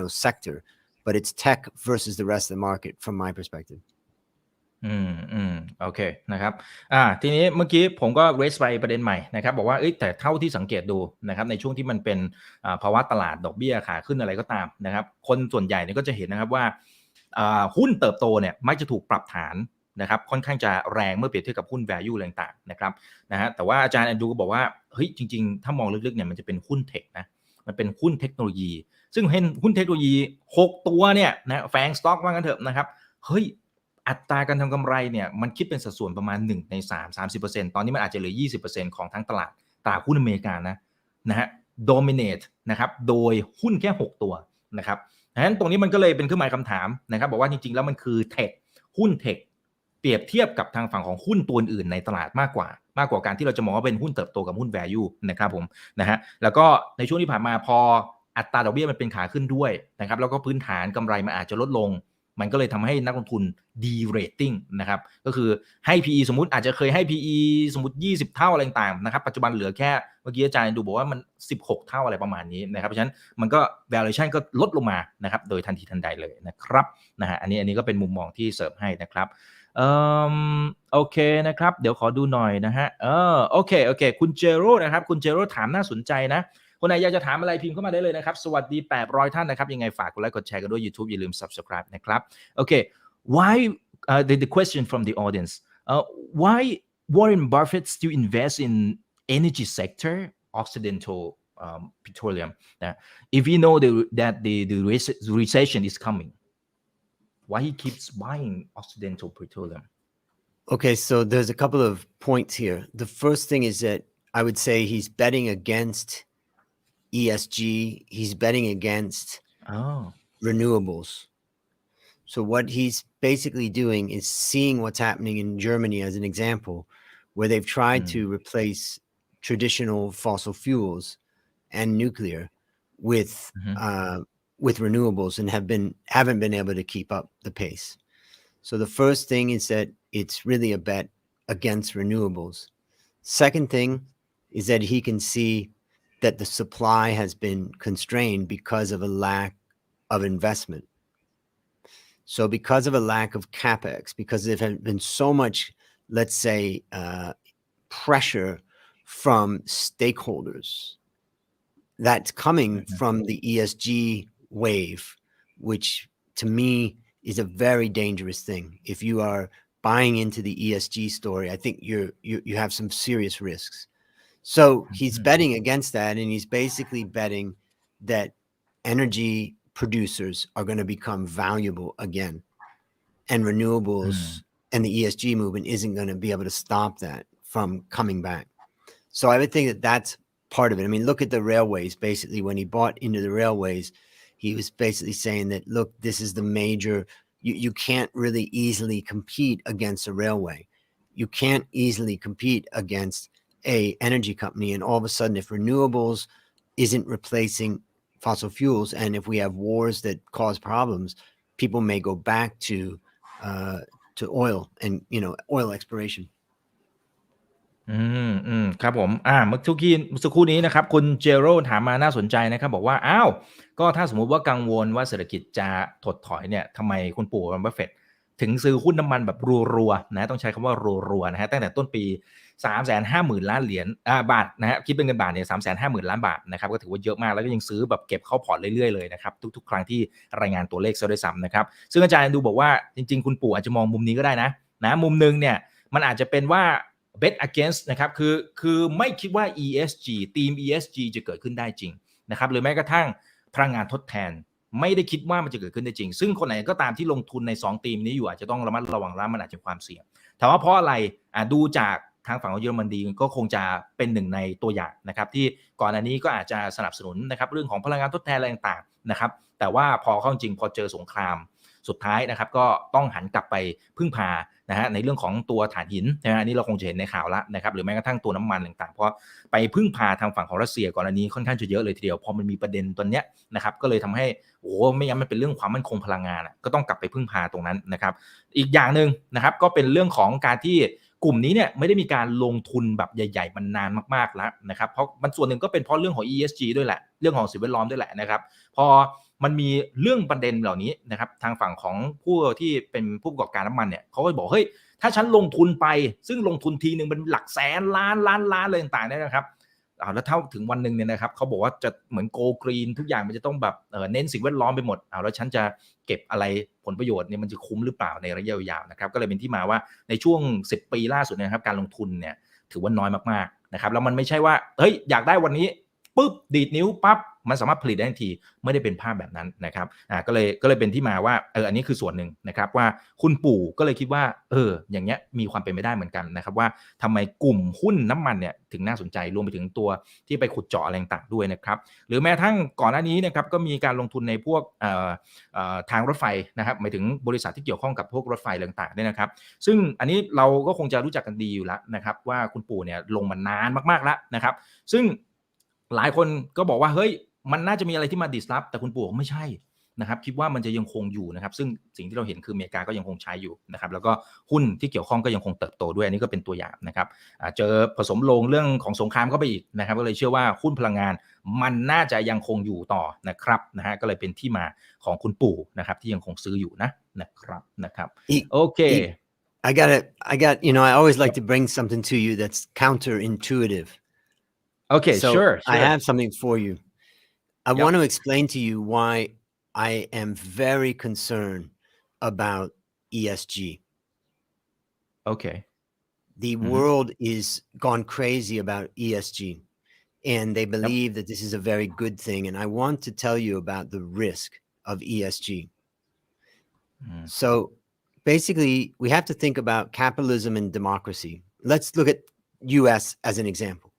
sector, but it's tech versus the rest of the market from my perspective. โอเคนะครับทีนี้เมื่อกี้ผมก็ raise ไปประเด็นใหม่นะครับบอกว่าแต่เท่าที่สังเกตดูนะครับในช่วงที่มันเป็นภาวะตลาดดอกเบี้ยขาขึ้นอะไรก็ตามนะครับคนส่วนใหญ่เนี่ยก็จะเห็นนะครับว่าหุ้นเติบโตเนี่ยมักจะถูกปรับฐานนะครับค่อนข้างจะแรงเมื่อเปรียบเทียบกับหุ้น value อะไรต่างๆนะครับนะฮะแต่ว่าอาจารย์แอนดรูก็บอกว่าเฮ้ยจริงๆถ้ามองลึกๆเนี่ยมันจะเป็นหุ้นเทคนะมันเป็นหุ้นเทคโนโลยีซึ่งเห็นหุ้นเทคโนโลยี6ตัวเนี่ยนะแฟงสต็อกว่างั้นเถอะนะครับเฮ้ยอัตราการทำกำไรเนี่ยมันคิดเป็นสัดส่วนประมาณ1ใน3 30% ตอนนี้มันอาจจะเหลือ 20% ของทั้งตลาดหุ้นอเมริกานะฮะ dominate นะครับโดยหุ้นแค่6ตัวนะครับดังนั้นตรงนี้มันก็เลยเป็นเครื่องหมายคำถามนะครับบอกว่าจริงๆแล้วมันคือเทคหุ้นเทคเปรียบเทียบกับทางฝั่งของหุ้นตัวอื่นในตลาดมากกว่าการที่เราจะมองว่าเป็นหุ้นเติบโตกับหุ้น value นะครับผมนะฮะแล้วก็ในช่วงที่ผ่านมาพออัตราดอกเบี้ยมันเป็นขาขึ้นด้วยนะครับแล้วก็พื้นฐานกำไรมันอาจจะลดลงมันก็เลยทำให้นักลงทุน de-rating นะครับก็คือให้ PE สมมุติอาจจะเคยให้ PE สมมุติ20เท่าอะไรต่างๆนะครับปัจจุบันเหลือแค่เมื่อกี้อาจารย์ดูบอกว่ามัน16เท่าอะไรประมาณนี้นะครับเพราะฉะนั้นมันก็ valuation ก็ลดลงมานะครับโดยทันทีทันใดเลยนะครับนะฮะอันนี้ก็เป็นมุมมองที่เสริมให้นะครับโอเคนะครับเดี๋ยวขอดูหน่อยนะฮะโอเคคุณเจโร่นะครับคุณเจโร่ถามน่าสนใจนะคนไหนอยากจะถามอะไรพิมพ์เข้ามาได้เลยนะครับสวัสดี800ท่านนะครับยังไงฝากกดไลค์กดแชร์กันด้วย YouTube อย่าลืม Subscribe นะครับโอเค why the question from the audience why Warren Buffett still invest in energy sector Occidental petroleum if you know that the recession is coming why he keeps buying Occidental petroleum Okay, so there's a couple of points here. The first thing is that I would say he's betting against ESG, he's betting against renewables. So what he's basically doing is seeing what's happening in Germany as an example, where they've tried to replace traditional fossil fuels and nuclear with renewables and haven't been able to keep up the pace. So the first thing is that it's really a bet against renewables. Second thing is that he can see that the supply has been constrained because of a lack of investment. So because of a lack of capex, because there has been so much, let's say, pressure from stakeholders that's coming from the ESG wave, which to me is a very dangerous thing. If you are buying into the ESG story, I think you have some serious risks. So he's betting against that, and he's basically betting that energy producers are going to become valuable again, and renewables and the ESG movement isn't going to be able to stop that from coming back. So I would think that that's part of it. I mean, look at the railways. Basically, when he bought into the railways, he was basically saying that, look, this is the major, you can't really easily compete against a railway. You can't easily compete against a energy company. And all of a sudden, if renewables isn't replacing fossil fuels, and if we have wars that cause problems, people may go back to oil and, oil exploration. ครับผมเมื่อสักครู่นี้นะครับคุณเจโร่ถามมาน่าสนใจนะครับบอกว่าก็ถ้าสมมุติว่ากังวลว่าเศรษฐกิจจะถดถอยเนี่ยทำไมคุณปู่วอร์เรน บัฟเฟตต์ถึงซื้อหุ้นน้ำมันแบบรัวๆนะต้องใช้คำว่ารัวๆนะฮะตั้งแต่ต้นปี 350,000 ล้านเหรียญบาทนะฮะคิดเป็นเงินบาทเนี่ย 350,000 ล้านบาทนะครับก็ถือว่าเยอะมากแล้วก็ยังซื้อแบบเก็บเข้าพอร์ตเรื่อยๆเลยนะครับทุกๆครั้งที่รายงานตัวเลขซะด้วยซ้ำนะครับซึ่งอาจารย์ดูบอกว่าจริงๆคุณปู่อาจจะมองมุมนี้ก็ได้นะมุมนึงเนี่ยมันอาจจะเป็นว่าbet against นะครับคือไม่คิดว่า ESG ทีม ESG จะเกิดขึ้นได้จริงนะครับหรือแม้กระทั่งพลังงานทดแทนไม่ได้คิดว่ามันจะเกิดขึ้นได้จริงซึ่งคนไหนก็ตามที่ลงทุนใน2ทีมนี้อยู่อาจจะต้องระมัดระวังแล้วมันอาจจะความเสี่ยงถามว่าเพราะอะไรดูจาก ทางฝั่งของเยอรมนีก็คงจะเป็นหนึ่งในตัวอย่างนะครับที่ก่อนอันนี้ก็อาจจะสนับสนุนนะครับเรื่องของพลังงานทดแทนอะไรต่างๆนะครับแต่ว่าพอเข้าจริงพอเจอสงครามสุดท้ายนะครับก็ต้องหันกลับไปพึ่งพานะฮะในเรื่องของตัวถ่านหินนะฮะนี่เราคงจะเห็นในข่าวละนะครับหรือแม้กระทั่งตัวน้ำมันต่างๆเพราะไปพึ่งพาทางฝั่งของรัสเซียก่อนอันนี้ค่อนข้างจะเยอะเลยทีเดียวพอมันมีประเด็นตัวเนี้ยนะครับก็เลยทำให้โอ้ไม่งั้นมันเป็นเรื่องความมั่นคงพลังงานก็ต้องกลับไปพึ่งพาตรงนั้นนะครับอีกอย่างนึงนะครับก็เป็นเรื่องของการที่กลุ่มนี้เนี่ยไม่ได้มีการลงทุนแบบใหญ่ๆมันนานมากๆแล้วนะครับเพราะมันส่วนหนึ่งก็เป็นเพราะเรื่องของ ESG ด้วยแหละเรื่องของสิ่งแวดล้อมด้วยแหละนะครับพอมันมีเรื่องประเด็นเหล่านี้นะครับทางฝั่งของผู้ที่เป็นผู้ประกอบการน้ำมันเนี่ยเขาก็บอกเฮ้ยถ้าฉันลงทุนไปซึ่งลงทุนทีนึงเป็นหลักแสนล้านเลยต่างๆเนี่ยนะครับแล้วเท่าถึงวันนึงเนี่ยนะครับเขาบอกว่าจะเหมือนโกลกรีนทุกอย่างมันจะต้องแบบเน้นสิ่งแวดล้อมไปหมดแล้วฉันจะเก็บอะไรผลประโยชน์เนี่ยมันจะคุ้มหรือเปล่าในระยะยาวนะครับก็เลยเป็นที่มาว่าในช่วง10ปีล่าสุดนะครับการลงทุนเนี่ยถือว่าน้อยมากๆนะครับแล้วมันไม่ใช่ว่าเฮ้ยอยากได้วันนี้ปุ๊บดีดนิ้วปั๊บมันสามารถผลิตได้ทันทีไม่ได้เป็นภาพแบบนั้นนะครับก็เลยเป็นที่มาว่าอันนี้คือส่วนหนึ่งนะครับว่าคุณปู่ก็เลยคิดว่าอย่างเงี้ยมีความเป็นไปได้เหมือนกันนะครับว่าทำไมกลุ่มหุ้นน้ำมันเนี่ยถึงน่าสนใจรวมไปถึงตัวที่ไปขุดเจาะอะไรต่างๆด้วยนะครับหรือแม้ทั้งก่อนหน้านี้นะครับก็มีการลงทุนในพวกทางรถไฟนะครับหมายถึงบริษัทที่เกี่ยวข้องกับพวกรถไฟต่างๆเนี่ยนะครับซึ่งอันนี้เราก็คงจะรู้จักกันดีอยู่แล้วนะครับว่าคุณปู่เนี่ยลงมานานมากๆแล้วนะครับซึ่งหลายคนก็บอกว่าเฮ้ยมันน่าจะมีอะไรที่มา disrupt แต่คุณปู่ไม่ใช่นะครับคิดว่ามันจะยังคงอยู่นะครับซึ่งสิ่งที่เราเห็นคืออเมริกาก็ยังคงใช้อยู่นะครับแล้วก็หุ้นที่เกี่ยวข้องก็ยังคงเติบโตด้วยอันนี้ก็เป็นตัวอย่างนะครับเจอผสมลงเรื่องของสงครามเข้าไปอีกนะครับก็เลยเชื่อว่าหุ้นพลังงานมันน่าจะยังคงอยู่ต่อนะครับนะฮะก็เลยเป็นที่มาของคุณปู่นะครับที่ยังคงซื้ออยู่นะครับโอเค I got I always like to bring something to you that's counterintuitive. Okay, so sure. I have something for you. I want to explain to you why I am very concerned about ESG. Okay. The world is gone crazy about ESG, and they believe that this is a very good thing. And I want to tell you about the risk of ESG. So basically, we have to think about capitalism and democracy. Let's look at US as an example.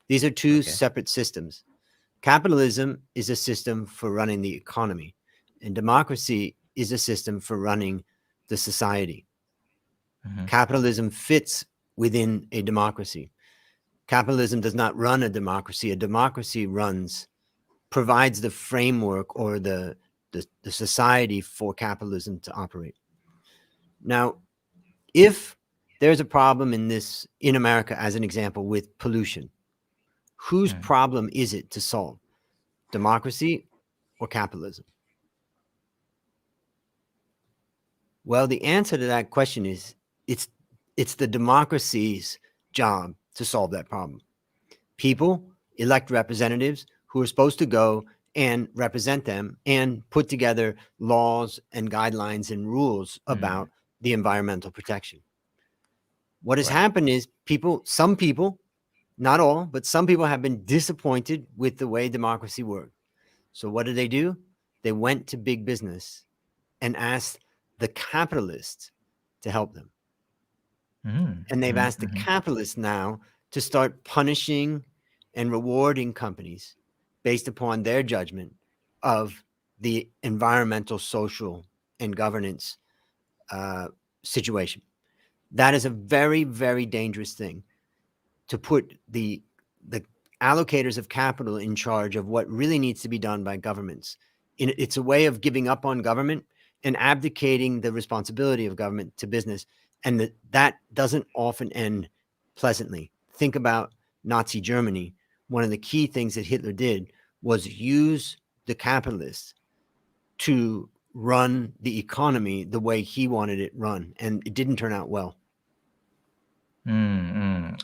These are two separate systems. Capitalism is a system for running the economy, and democracy is a system for running the society. Capitalism fits within a democracy. Capitalism does not run a democracy. A democracy provides the framework or the society for capitalism to operate. Now, if there's a problem in America, as an example, with pollution, whose problem is it to solve? Democracy or capitalism? Well, the answer to that question is it's the democracy's job to solve that problem. People elect representatives who are supposed to go and represent them and put together laws and guidelines and rules about the environmental protection. What has happened is some people, not all, but some people have been disappointed with the way democracy worked. So what did they do? They went to big business and asked the capitalists to help them. And they've asked the capitalists now to start punishing and rewarding companies based upon their judgment of the environmental, social, and governance situation. That is a very, very dangerous thing, to put the allocators of capital in charge of what really needs to be done by governments. It's a way of giving up on government and abdicating the responsibility of government to business. And that doesn't often end pleasantly. Think about Nazi Germany. One of the key things that Hitler did was use the capitalists to run the economy the way he wanted it run. And it didn't turn out well.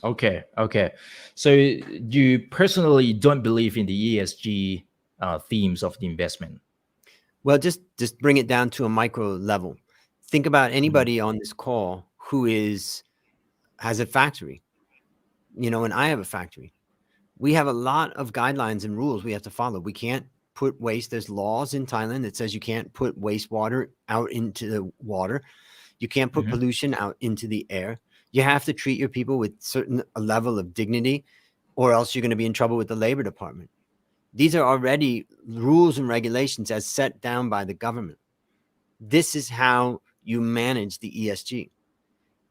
Okay. So you personally don't believe in the ESG themes of the investment? Well, just bring it down to a micro level. Think about anybody on this call who has a factory, and I have a factory. We have a lot of guidelines and rules we have to follow. We can't put waste. There's laws in Thailand that says you can't put wastewater out into the water. You can't put pollution out into the air. You have to treat your people with a level of dignity, or else you're going to be in trouble with the Labor Department. These are already rules and regulations as set down by the government. This is how you manage the ESG.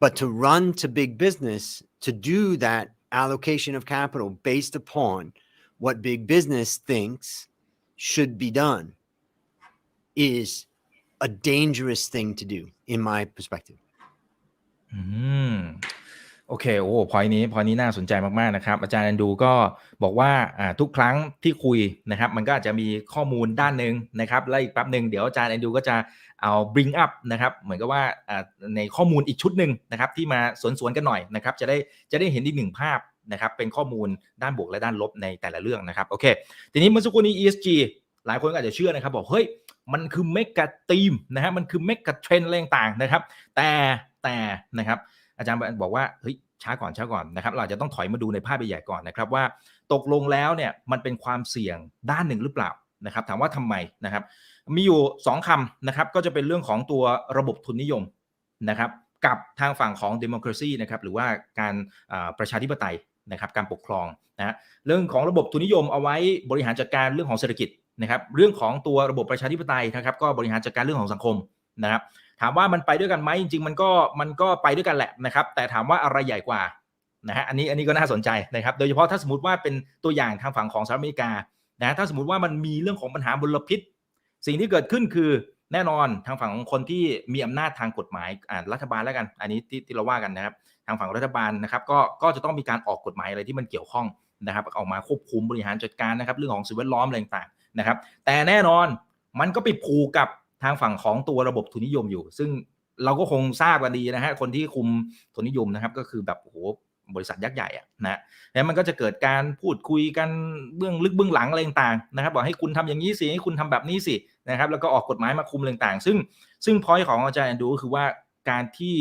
But to run to big business, to do that allocation of capital based upon what big business thinks should be done is a dangerous thing to do, in my perspective. โอเคโอ้พอยนี้น่าสนใจมากๆนะครับอาจารย์แอนดรูก็บอกว่าทุกครั้งที่คุยนะครับมันก็อาจจะมีข้อมูลด้านนึงนะครับแล้วอีกแป๊บนึงเดี๋ยวอาจารย์แอนดรูก็จะเอา bring up นะครับเหมือนกับว่าในข้อมูลอีกชุดนึงนะครับที่มาสวนกันหน่อยนะครับจะได้เห็นอีกหนึ่งภาพนะครับเป็นข้อมูลด้านบวกและด้านลบในแต่ละเรื่องนะครับโอเคทีนี้เมื่อสักครู่นี้ ESG หลายคนก็อาจจะเชื่อนะครับบอกเฮ้ยมันคือเมกะธีมนะฮะมันคือเมกะเทรนด์อะไรต่างๆนะครับแต่นะครับอาจารย์บอกว่าเฮ้ยช้าก่อนนะครับเราจะต้องถอยมาดูในภาพใหญ่ๆก่อนนะครับว่าตกลงแล้วเนี่ยมันเป็นความเสี่ยงด้านหนึ่งหรือเปล่านะครับถามว่าทำไมนะครับมีอยู่2คำนะครับก็จะเป็นเรื่องของตัวระบบทุนนิยมนะครับกับทางฝั่งของ democracy นะครับหรือว่าการประชาธิปไตยนะครับการปกครองนะเรื่องของระบบทุนนิยมเอาไว้บริหารจัดการเรื่องของเศรษฐกิจนะครับเรื่องของตัวระบบประชาธิปไตยนะครับก็บริหารจัดการเรื่องของสังคมนะครับถามว่ามันไปด้วยกันไหมจริงๆมันก็ไปด้วยกันแหละนะครับแต่ถามว่าอะไรใหญ่กว่านะฮะอันนี้ก็น่าสนใจนะครับโดยเฉพาะถ้าสมมติว่าเป็นตัวอย่างทางฝั่งของสหรัฐอเมริกานะถ้าสมมติว่ามันมีเรื่องของปัญหามลพิษสิ่งที่เกิดขึ้นคือแน่นอนทางฝั่งของคนที่มีอำนาจทางกฎหมายรัฐบาลแล้วกันอันนี้ที่เราว่ากันนะครับทางฝั่งรัฐบาลนะครับก็จะต้องมีการออกกฎหมายอะไรที่มันเกี่ยวข้องนะครับออกมาควบคุมบริหารจัดการนะครับเรื่องของสิ่งแวดล้อมอะไรต่างๆนะครับแต่แน่นอนมันก็ไปผูกกับทางฝั่งของตัวระบบทุนนิยมอยู่ซึ่งเราก็คงทราบกันดีนะฮะคนที่คุมทุนนิยมนะครับก็คือแบบโอ้โหบริษัทยักษ์ใหญ่อะนะแล้วมันก็จะเกิดการพูดคุยกันเบื้องลึกเบื้องหลังอะไรต่างๆนะครับบอกให้คุณทำอย่างนี้สิให้คุณทำแบบนี้สินะครับแล้วก็ออกกฎหมายมาคุมอะไรต่างๆซึ่งพอยต์ของอาจารย์แอนดรูก็คือว่าการที่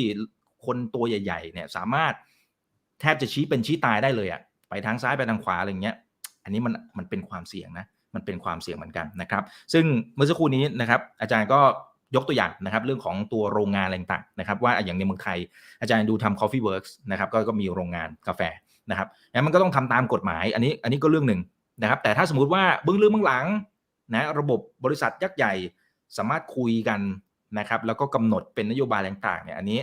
คนตัวใหญ่ๆเนี่ยสามารถแทบจะชี้เป็นชี้ตายได้เลยอะไปทางซ้ายไปทางขวาอะไรอย่างเงี้ยอันนี้มันเป็นความเสี่ยงนะมันเป็นความเสี่ยงเหมือนกันนะครับซึ่งเมื่อสักครู่นี้นะครับอาจารย์ก็ยกตัวอย่างนะครับเรื่องของตัวโรงงานอะไรต่างๆนะครับว่าอย่างในเมืองไทยอาจารย์ดูทำ Coffee Works นะครับก็มีโรงงานกาแฟนะครับงั้นมันก็ต้องทำตามกฎหมายอันนี้ก็เรื่องหนึ่งนะครับแต่ถ้าสมมุติว่าเบื้องลึกเบื้องหลังนะระบบบริษัทยักษ์ใหญ่สามารถคุยกันนะครับแล้วก็กำหนดเป็นนโยบายต่างๆเนี่ยอันนี้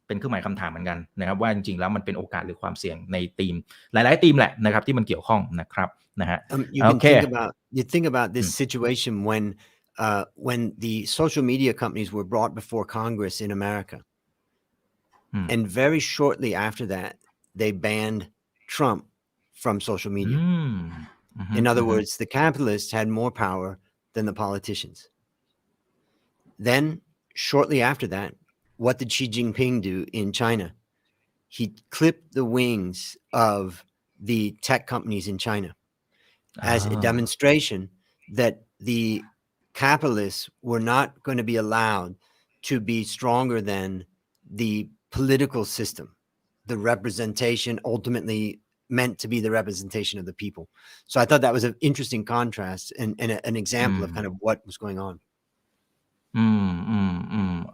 เป็นเครื่องหมายคำถามเหมือนกันนะครับว่าจริงๆแล้วมันเป็นโอกาสหรือความเสี่ยงในธีมหลายๆธีมแหละนะครับที่มันเกี่ยวข้องนะครับนะฮะ You think about this situation when the social media companies were brought before Congress in America, and very shortly after that, they banned Trump from social media. In other words, the capitalists had more power than the politicians. Then, shortly after that, what did Xi Jinping do in China? He clipped the wings of the tech companies in China as a demonstration that the capitalists were not going to be allowed to be stronger than the political system, the representation ultimately meant to be the representation of the people. So I thought that was an interesting contrast and an example of kind of what was going on.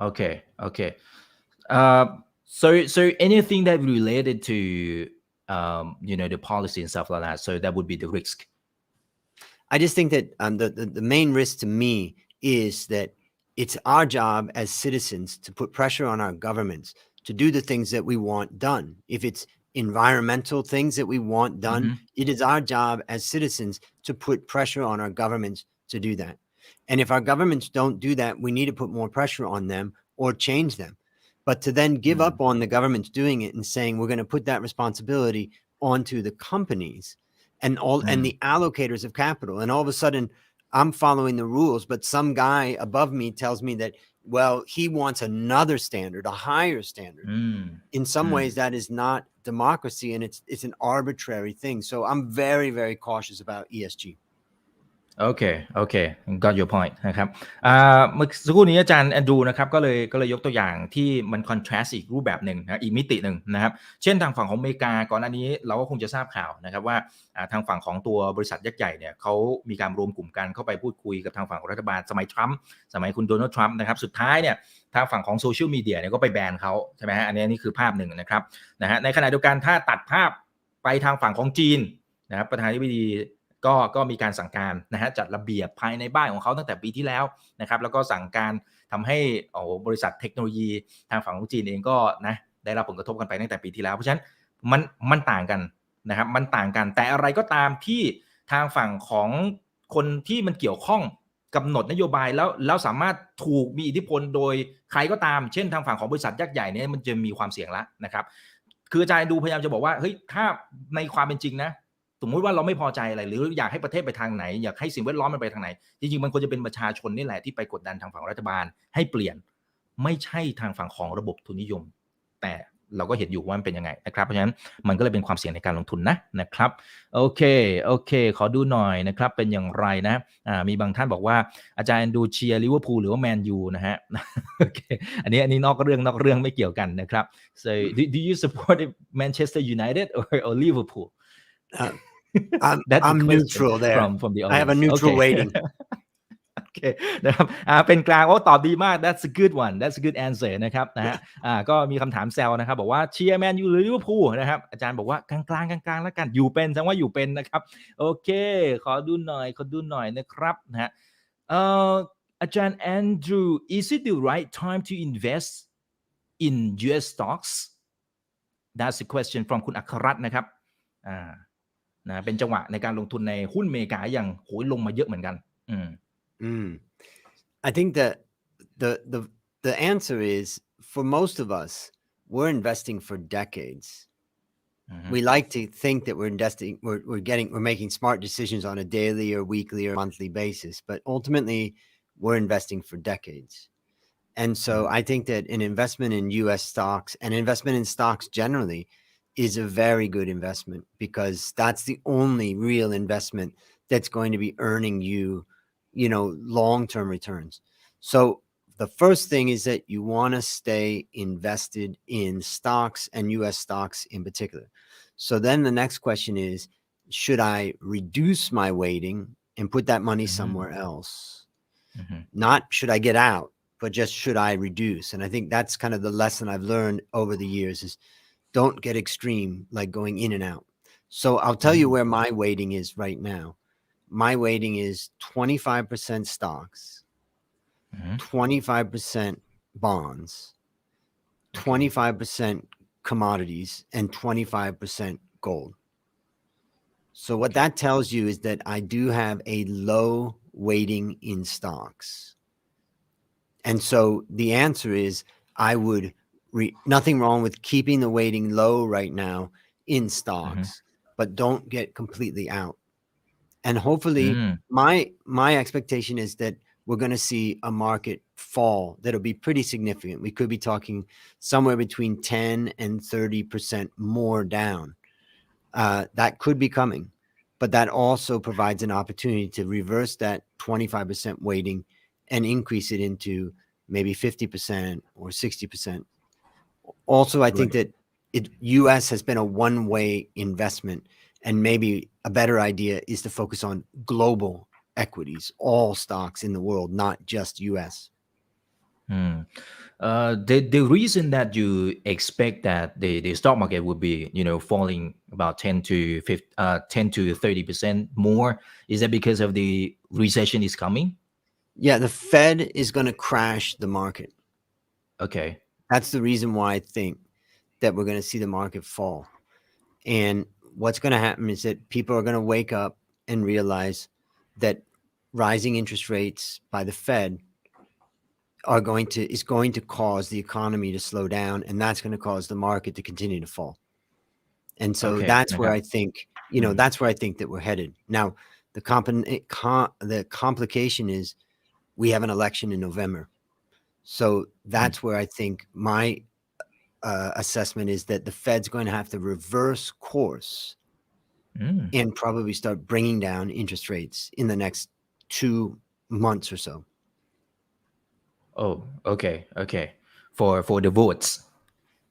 Okay. So anything that related to the policy and stuff like that, so that would be the risk. I just think that the main risk to me is that it's our job as citizens to put pressure on our governments to do the things that we want done. If it's environmental things that we want done, it is our job as citizens to put pressure on our governments to do that. And if our governments don't do that, we need to put more pressure on them or change them. But to then give up on the governments doing it and saying we're going to put that responsibility onto the companies and the allocators of capital, and all of a sudden I'm following the rules, but some guy above me tells me that, well, he wants another standard, a higher standard. In some ways that is not democracy, and it's an arbitrary thing. So I'm very, very cautious about ESG. Okay got your point นะครับเมื่อสักครู่นี้อาจารย์แอนดรูนะครับก็เลยยกตัวอย่างที่มัน contrast อีกรูปแบบหนึ่งนะอีกมิติหนึ่งนะครับเช่นทางฝั่งของอเมริกาก่อนหน้านี้เราก็คงจะทราบข่าวนะครับว่าทางฝั่งของตัวบริษัทยักษ์ใหญ่เนี่ยเขามีการรวมกลุ่มกันเข้าไปพูดคุยกับทางฝั่งของรัฐบาลสมัยทรัมป์สมัยคุณโดนัลด์ทรัมป์นะครับสุดท้ายเนี่ย ทางฝั่งของโซเชียลมีเดียเนี่ยก็ไปแบนเขาใช่ไหมฮะอันนี้คือภาพหนึ่งนะครับนะฮะในขณะเดียวกันถ้าตัดภาพไปทางฝั่งของจีนนะครับประธานาธิบดีก็มีการสั่งการนะฮะจัดระเบียบภายในบ้านของเขาตั้งแต่ปีที่แล้วนะครับแล้วก็สั่งการทำให้บริษัทเทคโนโลยีทางฝั่งของจีนเองก็นะได้รับผลกระทบกันไปตั้งแต่ปีที่แล้วเพราะฉะนั้นมันต่างกันนะครับมันต่างกันแต่อะไรก็ตามที่ทางฝั่งของคนที่มันเกี่ยวข้องกำหนดนโยบายแล้วสามารถถูกมีอิทธิพลโดยใครก็ตามเช่นทางฝั่งของบริษัทยักษ์ใหญ่เนี่ยมันจะมีความเสี่ยงละนะครับคืออาจารย์ดูพยายามจะบอกว่าเฮ้ยถ้าในความเป็นจริงนะสมมุติว่าเราไม่พอใจอะไรหรืออยากให้ประเทศไปทางไหนอยากให้สิ่งแวดล้อมมันไปทางไหนจริงๆมันควรจะเป็นประชาชนนี่แหละที่ไปกดดันทางฝั่งรัฐบาลให้เปลี่ยนไม่ใช่ทางฝั่งของระบบทุนนิยมแต่เราก็เห็นอยู่ว่ามันเป็นยังไงนะครับเพราะฉะนั้นมันก็เลยเป็นความเสี่ยงในการลงทุนนะครับโอเคขอดูหน่อยนะครับเป็นอย่างไรนะมีบางท่านบอกว่าอาจารย์ดูเชียร์ลิเวอร์พูลหรือว่าแมนยูนะฮะโอเคอันนี้นอกเรื่องไม่เกี่ยวกันนะครับ so do you support Manchester United or Liverpool I'm neutral there from the audience. I have a neutral weighting โอเคนะครับเป็นกลางตอบดีมาก that's a good one that's a good answer นะครับนะฮะก็มีคำถามแซวนะครับบอกว่าเชียร์แมนยูหรือลิเวอร์พูลนะครับอาจารย์บอกว่ากลางแล้วกันอยู่เป็นแสดงว่าอยู่เป็นนะครับโอเคขอดูหน่อยนะครับนะฮะอาจารย์ Andrew is it the right time to invest in US stocks that's a question from คุณอัครรัตน์นะครับนะเป็นจังหวะในการลงทุนในหุ้นอเมริกาอย่างโหยลงมาเยอะเหมือนกันI think that the answer is for most of us we're investing for decades. We like to think that we're making smart decisions on a daily or weekly or monthly basis, but ultimately we're investing for decades. And so I think that an investment in US stocks and investment in stocks generally is a very good investment because that's the only real investment that's going to be earning you long-term returns. So the first thing is that you want to stay invested in stocks and US stocks in particular. So then the next question is, should I reduce my weighting and put that money somewhere else? Not should I get out, but just should I reduce? And I think that's kind of the lesson I've learned over the years is don't get extreme, like going in and out. So I'll tell you where my weighting is right now. My weighting is 25% stocks, 25% bonds, 25% commodities, and 25% gold. So what that tells you is that I do have a low weighting in stocks. And so the answer is I would nothing wrong with keeping the weighting low right now in stocks, but don't get completely out. And hopefully my expectation is that we're going to see a market fall that'll be pretty significant. We could be talking somewhere between 10 and 30% more down. That could be coming, but that also provides an opportunity to reverse that 25% weighting and increase it into maybe 50% or 60%. Also, I think that US has been a one-way investment. And maybe a better idea is to focus on global equities, all stocks in the world, not just US. The reason that you expect that the stock market would be, falling about 10 to 30% more, is that because of the recession is coming? Yeah, the Fed is going to crash the market. Okay. That's the reason why I think that we're going to see the market fall. And what's going to happen is that people are going to wake up and realize that rising interest rates by the Fed is going to cause the economy to slow down, and that's going to cause the market to continue to fall. And so that's where I think, that's where I think that we're headed. Now, the complication is we have an election in November. So that's where I think my assessment is that the Fed's going to have to reverse course and probably start bringing down interest rates in the next 2 months or so. Oh, okay. For the votes.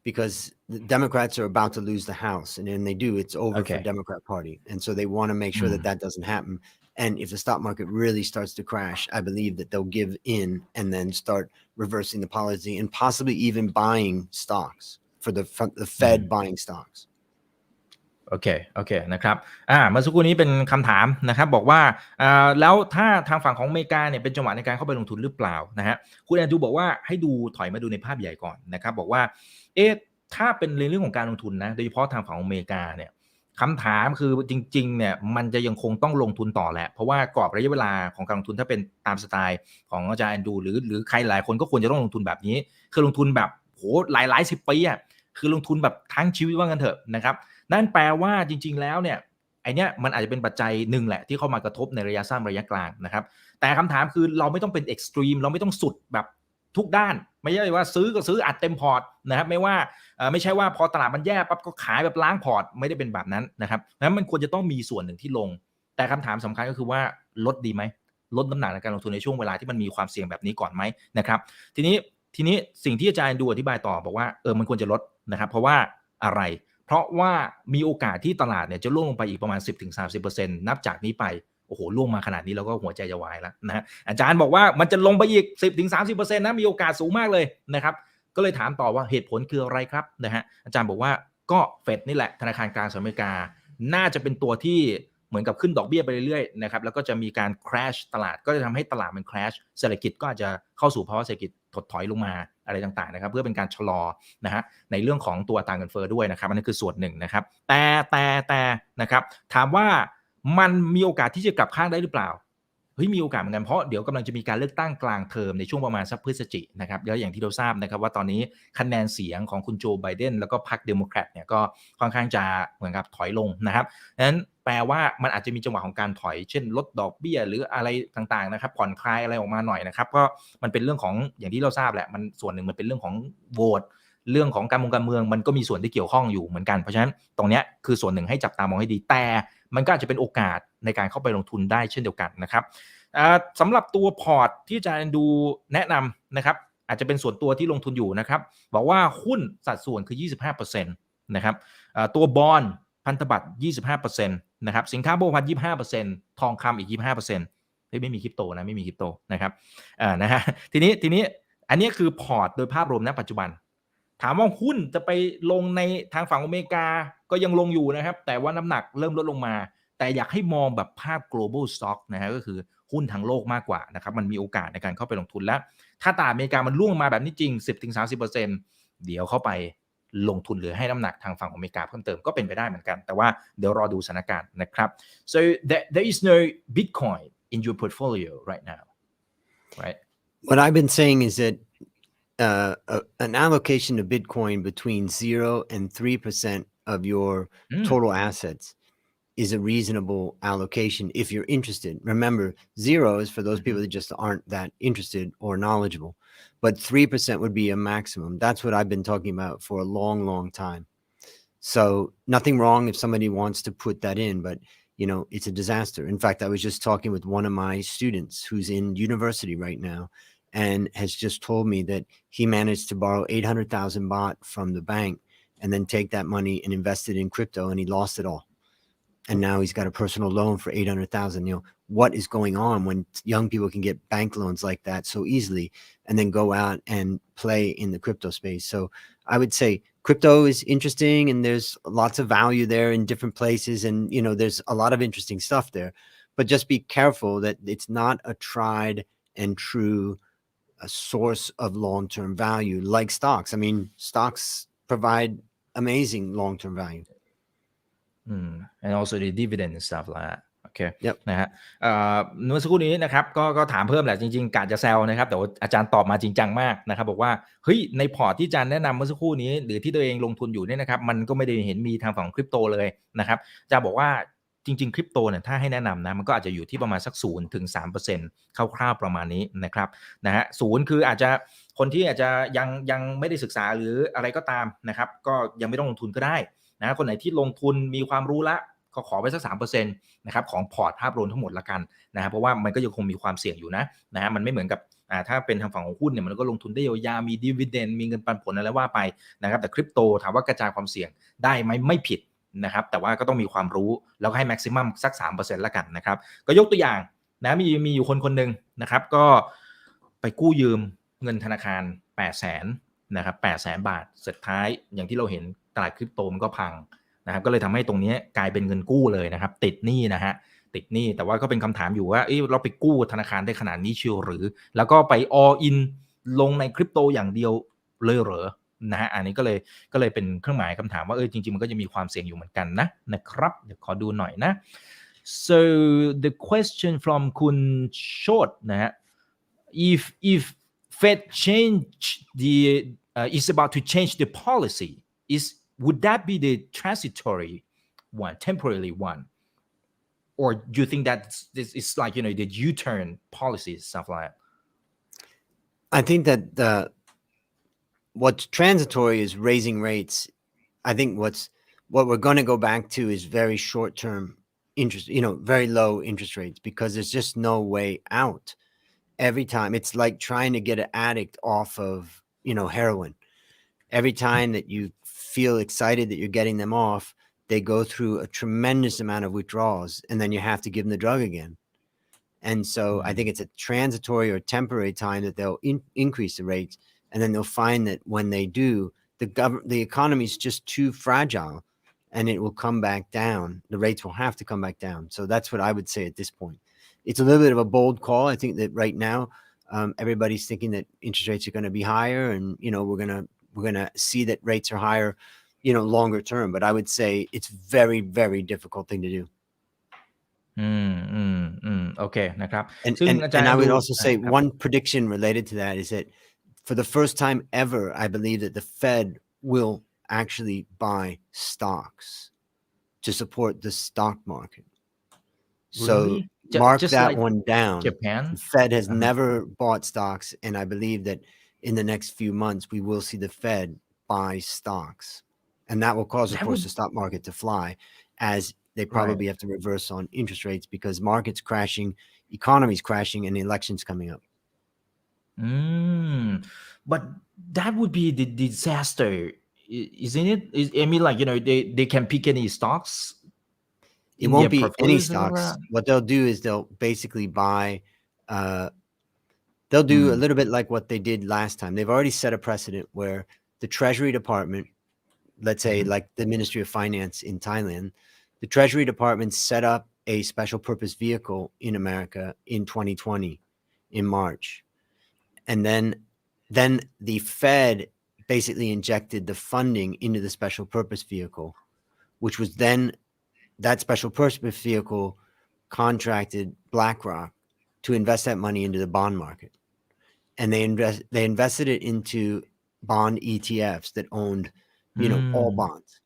Because the Democrats are about to lose the House, and when they do, it's over for the Democrat Party. And so they want to make sure that doesn't happen. And if the stock market really starts to crash, I believe that they'll give in and then start reversing the policy and possibly even buying stocks for the Fed buying stocks. โอเคนะครับเมื่อสักครู่นี้เป็นคำถามนะครับบอกว่าแล้วถ้าทางฝั่งของอเมริกาเนี่ยเป็นจังหวะในการเข้าไปลงทุนหรือเปล่านะฮะคุณแอนดรูบอกว่าให้ดูถอยมาดูในภาพใหญ่ก่อนนะครับบอกว่าถ้าเป็นเรื่องของการลงทุนนะโดยเฉพาะทางฝั่งอเมริกาเนี่ยคำถามคือจริงๆเนี่ยมันจะยังคงต้องลงทุนต่อแหละเพราะว่ากรอบระยะเวลาของการลงทุนถ้าเป็นตามสไตล์ของอาจารย์แอนดรูหรือใครหลายคนก็ควรจะต้องลงทุนแบบนี้คือลงทุนแบบโหหลายสิบปีคือลงทุนแบบทั้งชีวิตว่างั้นเถอะนะครับนั่นแปลว่าจริงๆแล้วเนี่ยไอเนี้ยมันอาจจะเป็นปัจจัยหนึ่งแหละที่เข้ามากระทบในระยะสั้นระยะกลางนะครับแต่คำถามคือเราไม่ต้องเป็นเอ็กซ์ตรีมเราไม่ต้องสุดแบบทุกด้านไม่ใช่ว่าซื้อก็ซื้ออัดเต็มพอร์ตนะครับไม่ใช่ว่าพอตลาดมันแย่ปั๊บก็ขายแบบล้างพอร์ตไม่ได้เป็นแบบนั้นนะครับนั้นมันควรจะต้องมีส่วนหนึ่งที่ลงแต่คำถามสำคัญก็คือว่าลดดีไหมลดน้ำหนักในการลงทุนในช่วงเวลาที่มันมีความเสี่ยงแบบนี้ก่อนไหมนะครับทีนี้สิ่งที่อาจารย์ดูอธิบายต่อบอกว่ามันควรจะลดนะครับเพราะว่าอะไรเพราะว่ามีโอกาสที่ตลาดเนี่ยจะร่วงลงไปอีกประมาณ 10-30% นับจากนี้ไปโอ้โหร่วงมาขนาดนี้แล้วก็หัวใจจะวายแล้วนะฮะอาจารย์บอกว่ามันจะลงไปอีก 10-30% นะมีโอกาสสูงมากเลยนะครับก็เลยถามต่อว่าเหตุผลคืออะไรครับนะฮะอาจารย์บอกว่าก็เฟดนี่แหละธนาคารกลางสหรัฐอเมริกาน่าจะเป็นตัวที่เหมือนกับขึ้นดอกเบี้ยไปเรื่อยๆนะครับแล้วก็จะมีการ crash ตลาดก็จะทำให้ตลาดมัน crash เศรษฐกิจก็อาจจะเข้าสู่ภาวะเศรษฐกิจถดถอยลงมาอะไรต่างๆนะครับเพื่อเป็นการชะลอนะฮะในเรื่องของตัวอัตราเงินเฟ้อด้วยนะครับอันนั้นคือส่วนหนึ่งนะครับแต่นะครับถามว่ามันมีโอกาสที่จะกลับข้างได้หรือเปล่าเฮ้ยมีโอกาสเหมือนกันเพราะเดี๋ยวกำลังจะมีการเลือกตั้งกลางเทอมในช่วงประมาณสักพฤศจิกายนนะครับแล้วอย่างที่เราทราบนะครับว่าตอนนี้คะแนนเสียงของคุณโจไบเดนแล้วก็พรรคเดโมแครตเนี่ยก็ค่อนข้างจะเหมือนกับถอยลงนะครับดังนั้นแปลว่ามันอาจจะมีจังหวะของการถอยเช่นลดดอกเบี้ยหรืออะไรต่างๆนะครับผ่อนคลายอะไรออกมาหน่อยนะครับก็มันเป็นเรื่องของอย่างที่เราทราบแหละมันส่วนหนึ่งมันเป็นเรื่องของโหวตเรื่องของการเมืองมันก็มีส่วนที่เกี่ยวข้องอยู่เหมือนกันเพราะฉะนั้นตรงนี้คือส่วนหนึ่งให้จับตามองให้ดีแต่มันก็อาจจะเป็นโอกาสในการเข้าไปลงทุนได้เช่นเดียวกันนะครับสำหรับตัวพอร์ตที่อาจารย์ดูแนะนำนะครับอาจจะเป็นส่วนตัวที่ลงทุนอยู่นะครับบอกว่าหุ้นสัดส่วนคือ 25% นะครับตัวบอนด์พันธบัตร 25% นะครับสินค้าโภคภัณฑ์ 25% ทองคำอีก 25% ไม่มีคริปโตนะไม่มีคริปโตนะครับนะฮะทีนี้อันนี้คือพอร์ตโดยภาพรวมณปัจจุบันถามว่าหุ้นจะไปลงในทางฝั่งอเมริกาก็ยังลงอยู่นะครับแต่ว่าน้ำหนักเริ่มลดลงมาแต่อยากให้มองแบบภาพ global stock นะฮะก็คือหุ้นทั้งโลกมากกว่านะครับมันมีโอกาสในการเข้าไปลงทุนแล้วถ้าตลาดอเมริกามันร่วงมาแบบนี้จริง 10-30% เดี๋ยวเข้าไปลงทุนหรือให้น้ำหนักทางฝั่งอเมริกาเพิ่มเติมก็เป็นไปได้เหมือนกันแต่ว่าเดี๋ยวรอดูสถานการณ์นะครับ so there is no Bitcoin in your portfolio right now right What I've been saying is that an allocation of Bitcoin between 0 and 3% of your total assets is a reasonable allocation if you're interested. Remember, 0 is for those people that just aren't that interested or knowledgeable, but 3% would be a maximum. That's what I've been talking about for a long time. So nothing wrong if somebody wants to put that in, but you know, it's a disaster. In fact, I was just talking with one of my students who's in university right now and has just told me that he managed to borrow 800,000 baht from the bank and then take that money and invest it in crypto, and he lost it all. And now he's got a personal loan for 800,000. You know, what is going on when young people can get bank loans like that so easily and then go out and play in the crypto space? So I would say crypto is interesting and there's lots of value there in different places. And, you know, there's a lot of interesting stuff there, but just be careful that it's not a tried and true a source of long-term value like stocks. I mean, stocks provide amazing long-term value. And also the dividend and stuff like that. โอเค Yep. นะฮะเมื่อสักครู่นี้นะครับก็ถามเพิ่มแหละจริงๆกะจะแซวนะครับแต่ว่าอาจารย์ตอบมาจริงจังมากนะครับบอกว่าเฮ้ยในพอร์ตที่อาจารย์แนะนำเมื่อสักครู่นี้หรือที่ตัวเองลงทุนอยู่เนี่ยนะครับมันก็ไม่ได้เห็นมีทางฝั่งคริปโตเลยนะครับอาจารย์บอกว่าจริงๆคริปโตเนี่ยถ้าให้แนะนำนะมันก็อาจจะอยู่ที่ประมาณสัก 0-3% คร่าวๆประมาณนี้นะครับนะฮะ0คืออาจจะคนที่อาจจะยังไม่ได้ศึกษาหรืออะไรก็ตามนะครับก็ยังไม่ต้องลงทุนก็ได้นะคนไหนที่ลงทุนมีความรู้ละก็ขอไปสัก 3% นะครับของพอร์ตภาพรวมทั้งหมดละกันนะฮะเพราะว่ามันก็ยังคงมีความเสี่ยงอยู่นะฮะมันไม่เหมือนกับถ้าเป็นทางฝั่งของหุ้นเนี่ยมันก็ลงทุนได้ยาวๆมีดิวิเดนด์มีเงินปันผลอะไรว่าไปนะครับแต่คริปโตถามว่ากระจายความเสี่ยงได้ไหมไม่ผิด นะครับแต่ว่าก็ต้องมีความรู้แล้วก็ให้ maximum สัก 3% ละกันนะครับก็ยกตัวอย่างนะมีอยู่คนหนึ่งนะครับก็ไปกู้ยืมเงินธนาคาร 800,000 นะครับ 800,000 บาทสุดท้ายอย่างที่เราเห็นตลาดคริปโตมันก็พังนะครับก็เลยทำให้ตรงนี้กลายเป็นเงินกู้เลยนะครับติดหนี้นะฮะติดหนี้แต่ว่าก็เป็นคำถามอยู่ว่าเราไปกู้ธนาคารได้ขนาดนี้เชียวหรือแล้วก็ไป all in ลงในคริปโตอย่างเดียวเลยเหรอนะฮะอันนี้ก็เลยเป็นเครื่องหมายคำถามว่าจริงๆมันก็จะมีความเสี่ยงอยู่เหมือนกันนะครับเดี๋ยวขอดูหน่อยนะ so the question from คุณโชตินะฮะ if Fed change the is about to change the policy would that be the transitory one temporary one or do you think that this is like the U-turn policies stuff like that? I think that what's transitory is raising rates. I think what we're going to go back to is very short-term interest, very low interest rates because there's just no way out. Every time it's like trying to get an addict off of, heroin. Every time that you feel excited that you're getting them off, they go through a tremendous amount of withdrawals and then you have to give them the drug again. And so I think it's a transitory or temporary time that they'll increase the rates. And then they'll find that when they do, the economy is just too fragile and it will come back down. The rates will have to come back down. So that's what I would say at this point. It's a little bit of a bold call. I think that right now, everybody's thinking that interest rates are going to be higher and, we're going to see that rates are higher, longer term. But I would say it's very, very difficult thing to do. โอเคนะครับ And I would also say one prediction related to that is that for the first time ever, I believe that the Fed will actually buy stocks to support the stock market. So mark that like one down. Japan? The Fed has never bought stocks, and I believe that in the next few months, we will see the Fed buy stocks. And that will cause, of course, the stock market to fly as they probably have to reverse on interest rates because markets crashing, economies crashing, and elections coming up. But that would be the disaster, isn't it? I mean, like, they can pick any stocks. It won't be any stocks. What they'll do is they'll basically buy, they'll do a little bit like what they did last time. They've already set a precedent where the Treasury Department, let's say like the Ministry of Finance in Thailand, the Treasury Department set up a special purpose vehicle in America in 2020 in March. And then the Fed basically injected the funding into the special purpose vehicle, which was then that special purpose vehicle contracted BlackRock to invest that money into the bond market. And they invested it into bond ETFs that owned, all bonds.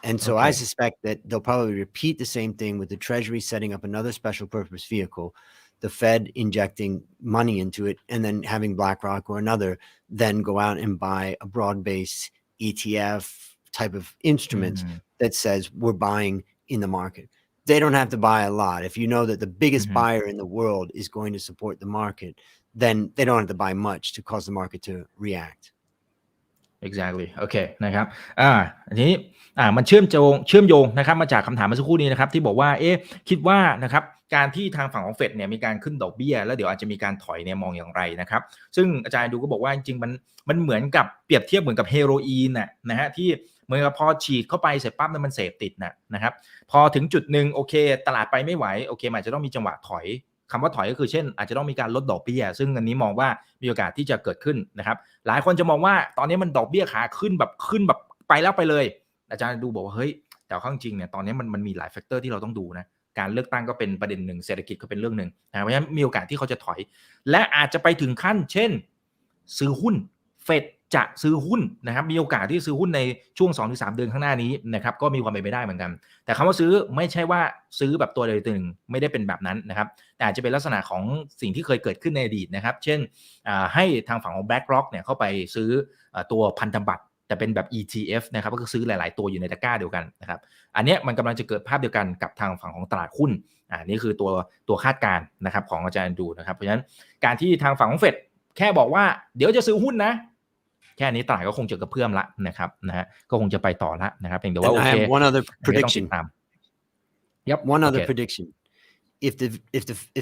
And so I suspect that they'll probably repeat the same thing with the Treasury setting up another special purpose vehicle, the Fed injecting money into it, and then having BlackRock or another then go out and buy a broad-based ETF type of instrument that says we're buying in the market. They don't have to buy a lot. If you know that the biggest buyer in the world is going to support the market, then they don't have to buy much to cause the market to react. Exactly โอเคนะครับอันนี้มันเชื่อมโยงนะครับมาจากคำถามเมื่อสักครู่นี้นะครับที่บอกว่าคิดว่านะครับการที่ทางฝั่งของเฟดเนี่ยมีการขึ้นดอกเบี้ยแล้วเดี๋ยวอาจจะมีการถอยเนี่ยมองอย่างไรนะครับซึ่งอาจารย์ดูก็บอกว่าจริงๆมันเหมือนกับเปรียบเทียบเหมือนกับเฮโรอีนนะฮะที่เหมือนกับพอฉีดเข้าไปเสร็จปั๊บมันเสพติดนะครับพอถึงจุดนึงโอเคตลาดไปไม่ไหวโอเคมันอาจจะต้องมีจังหวะถอยคำว่าถอยก็คือเช่นอาจจะต้องมีการลดดอกเบี้ยซึ่งอันนี้มองว่ามีโอกาสที่จะเกิดขึ้นนะครับหลายคนจะมองว่าตอนนี้มันดอกเบี้ยขาขึ้นแบบไปแล้วไปเลยอาจารย์ดูบอกว่าเฮ้ยแต่ข้างจริงเนี่ยตอนนี้มันมีหลายแฟกเตอร์ที่เราต้องดูนะการเลือกตั้งก็เป็นประเด็นหนึ่งเศรษฐกิจก็เป็นเรื่องหนึ่งเพราะฉะนั้นมีโอกาสที่เขาจะถอยและอาจจะไปถึงขั้นเช่นซื้อหุ้นเฟดจะซื้อหุ้นนะครับมีโอกาสที่ซื้อหุ้นในช่วง 2-3 เดือนข้างหน้านี้นะครับก็มีความเป็นไปได้เหมือนกันแต่คำว่าซื้อไม่ใช่ว่าซื้อแบบตัวใดตัวหนึ่งไม่ได้เป็นแบบนั้นนะครับแต่อาจจะเป็นลักษณะของสิ่งที่เคยเกิดขึ้นในอดีตนะครับเช่นให้ทางฝั่งของ BlackRock เนี่ยเข้าไปซื้อตัวพันธบัตรแต่เป็นแบบ ETF นะครับก็คือซื้อหลายๆตัวอยู่ในตะกร้าเดียวกันนะครับอันนี้มันกำลังจะเกิดภาพเดียวกันกับทางฝั่งของตลาดหุ้นนี่คือตัวคาดการณ์นะครับของอาจารย์ดูนะครับเพราะฉะนั้นการที่ทางฝั่งของเฟดแค่บอกว่าเดี๋ยวจะซื้อหุ้นนะแ ค่นี้ตลาดก็คงจะกระเพื่อมละนะครับนะฮะก็คงจะไปต่อละนะครับเพียงแต่ว่า And โอ I เค have one other อันนี้ก็ต้องติด prediction. ตาม Yep One โอ other เค prediction. If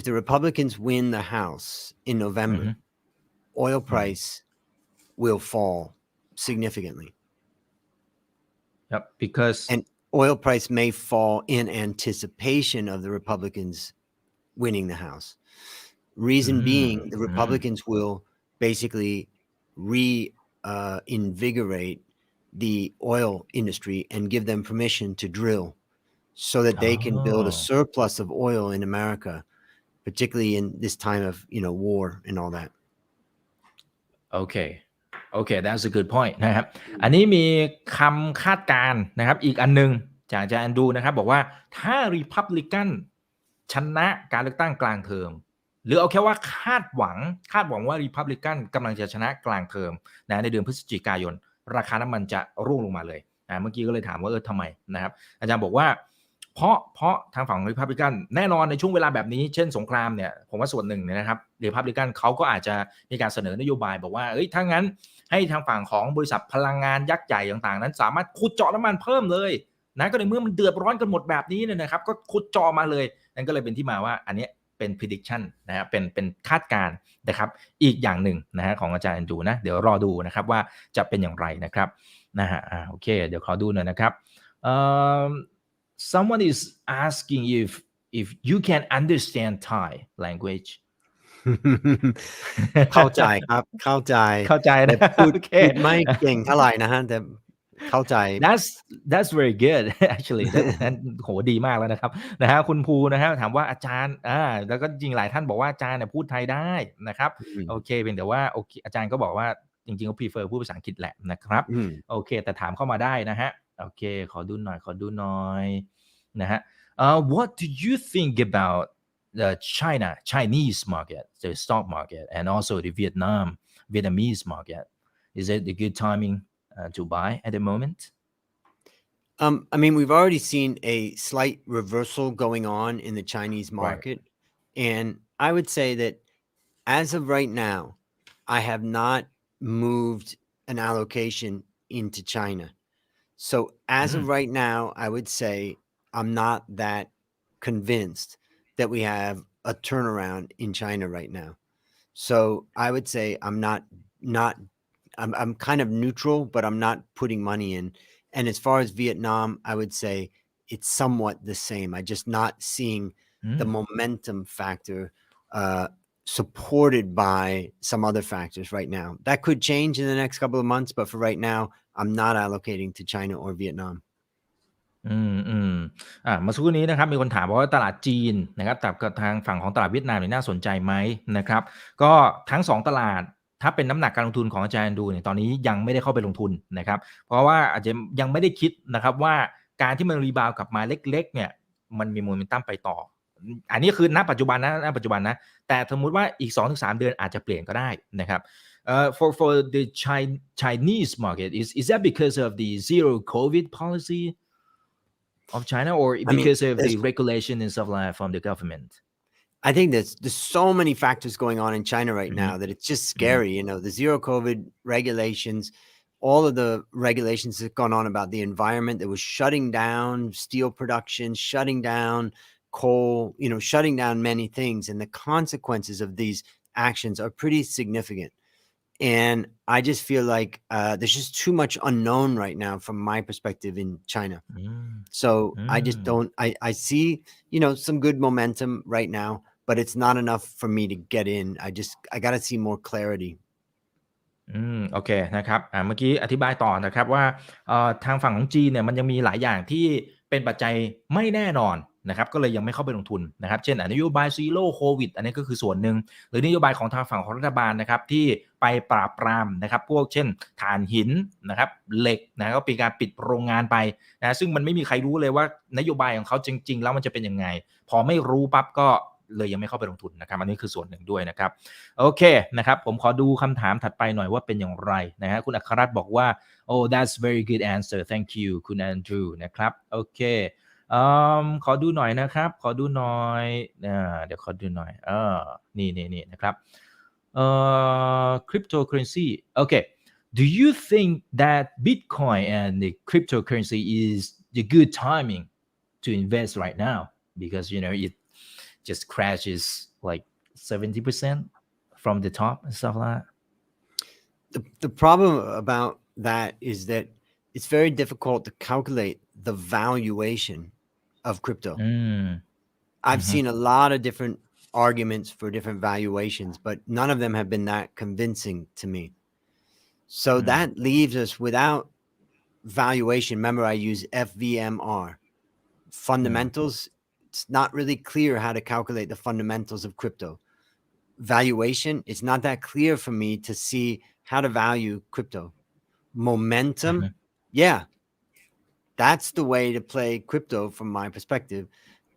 the Republicans win the House in November, oil price will fall significantly. Yep because And oil price may fall in anticipation of the Republicans winning the House. Reason being, the Republicans will basically reinvigorate the oil industry and give them permission to drill so that they can build a surplus of oil in America, particularly in this time of, war and all that. Okay, that's a good point นะครับอันนี้มีคำคาดการณ์นะครับอีกอันนึงจากอาจารย์แอนดรูนะครับบอกว่าถ้า Republican ชนะการเลือกตั้งกลางเทอมหรือเอาแค่ว่าคาดหวังว่า Republican กำลังจะชนะกลางเทอมนะในเดือนพฤศจิกายนราคาน้ำมันจะร่วงลงมาเลยเมื่อกี้ก็เลยถามว่าทำไมนะครับอาจารย์บอกว่าเพราะทางฝั่ง Republican แน่นอนในช่วงเวลาแบบนี้เช่นสงครามเนี่ยผมว่าส่วนหนึ่งเนี่ยนะครับ Republican เขาก็อาจจะมีการเสนอนโยบายบอกว่าถ้างั้นให้ทางฝั่งของบริษัทพลังงานยักษ์ใหญ่ต่างๆนั้นสามารถขุดเจาะน้ำมันเพิ่มเลยนะก็ในเมื่อมันเดือดร้อนกันหมดแบบนี้เนี่ยนะครับก็ขุดเจาะมาเลยนั่นก็เลยเป็นที่มาว่าอันนี้เป็น prediction นะครับเป็นคาดการณ์นะครับอีกอย่างหนึ่งนะฮะของอาจารย์ดูนะเดี๋ยวรอดูนะครับว่าจะเป็นอย่างไรนะครับนะฮะโอเคเดี๋ยวขอดูหน่อยนะครับsomeone is asking if you can understand Thai language เข้าใจครับเข้าใจนะ แต่พูดไม่เก่งเท่าไหร่นะฮะแต่เข้าใจ That's very good actually นั้นโหดีมากแล้วนะครับนะฮะคุณภูนะฮะถามว่าอาจารย์แล้วก็จริงหลายท่านบอกว่าอาจารย์เนี่ยพูดไทยได้นะครับโอเคเพียงแต่ว่าโอเคอาจารย์ก็บอกว่าจริงๆก็ prefer พูดภาษาอังกฤษแหละนะครับโอเคแต่ถามเข้ามาได้นะฮะโอเคขอดูหน่อยนะฮะwhat do you think about the Chinese market, the stock market, and also the Vietnamese market? Is it a good timing to buy at the moment? I mean, we've already seen a slight reversal going on in the Chinese market. Right. And I would say that as of right now, I have not moved an allocation into China. So as of right now, I would say I'm not that convinced that we have a turnaround in China right now. So I would say I'm kind of neutral, but I'm not putting money in. And as far as Vietnam, I would say it's somewhat the same. I'm just not seeing the momentum factor supported by some other factors right now. That could change in the next couple of months, but for right now, I'm not allocating to China or Vietnam. เมื่อสักครู่นี้นะครับมีคนถามว่าตลาดจีนนะครับกับทางฝั่งของตลาดเวียดนามน่าสนใจไหมนะครับก็ทั้ง2ตลาดถ้าเป็นน้ำหนักการลงทุนของอาจารย์ดูเนี่ยตอนนี้ยังไม่ได้เข้าไปลงทุนนะครับเพราะว่าอาจจะยังไม่ได้คิดนะครับว่าการที่มันรีบาวกลับมาเล็กๆเนี่ยมันมีโมเมนตัมไปต่ออันนี้คือณปัจจุบันนะแต่สมมุติว่าอีก 2-3 เดือนอาจจะเปลี่ยนก็ได้นะครับfor the Chinese market is that because of the zero COVID policy of China or because of the regulation and stuff like that from the government? I think there's so many factors going on in China right now that it's just scary. The zero COVID regulations, all of the regulations that have gone on about the environment that was shutting down steel production, shutting down coal, shutting down many things. And the consequences of these actions are pretty significant. And I just feel like there's just too much unknown right now from my perspective in China. So I just don't, I see, some good momentum right now, but it's not enough for me to get in. I got to see more clarity. โอเคนะครับเมื่อกี้อธิบายต่อนะครับว่าทางฝั่งของจีนเนี่ยมันยังมีหลายอย่างที่เป็นปัจจัยไม่แน่นอนนะครับก็เลยยังไม่เข้าไปลงทุนนะครับเช่นนโยบายซีโร่โควิดอันนี้ก็คือส่วนหนึ่งหรือนโยบายของทางฝั่งของรัฐบาลนะครับที่ไปปราบปรามนะครับพวกเช่นถ่านหินนะครับเหล็กนะก็เป็นการปิดโรงงานไปนะซึ่งมันไม่มีใครรู้เลยว่านโยบายของเขาจริงๆแล้วมันจะเป็นยังไงพอไม่รู้ปั๊บก็เลยยังไม่เข้าไปลงทุนนะครับอันนี้คือส่วนหนึ่งด้วยนะครับโอเคนะครับผมขอดูคำถามถัดไปหน่อยว่าเป็นอย่างไรนะฮะคุณอัครรัตน์บอกว่า oh that's very good answer thank you คุณแอนดรูนะครับโอเคขอดูหน่อยนะครับขอดูหน่อยเดี๋ยวขอดูหน่อยนี่นะครับcryptocurrency โอเค do you think that Bitcoin and the cryptocurrency is the good timing to invest right now? Because it just crashes like 70% from the top and stuff like that. The problem about that is that it's very difficult to calculate the valuation of crypto. I've seen a lot of different arguments for different valuations, but none of them have been that convincing to me. So that leaves us without valuation. Remember, I use FVMR. Fundamentals, it's not really clear how to calculate the fundamentals of crypto. Valuation, it's not that clear for me to see how to value crypto. Momentum, yeah, that's the way to play crypto from my perspective.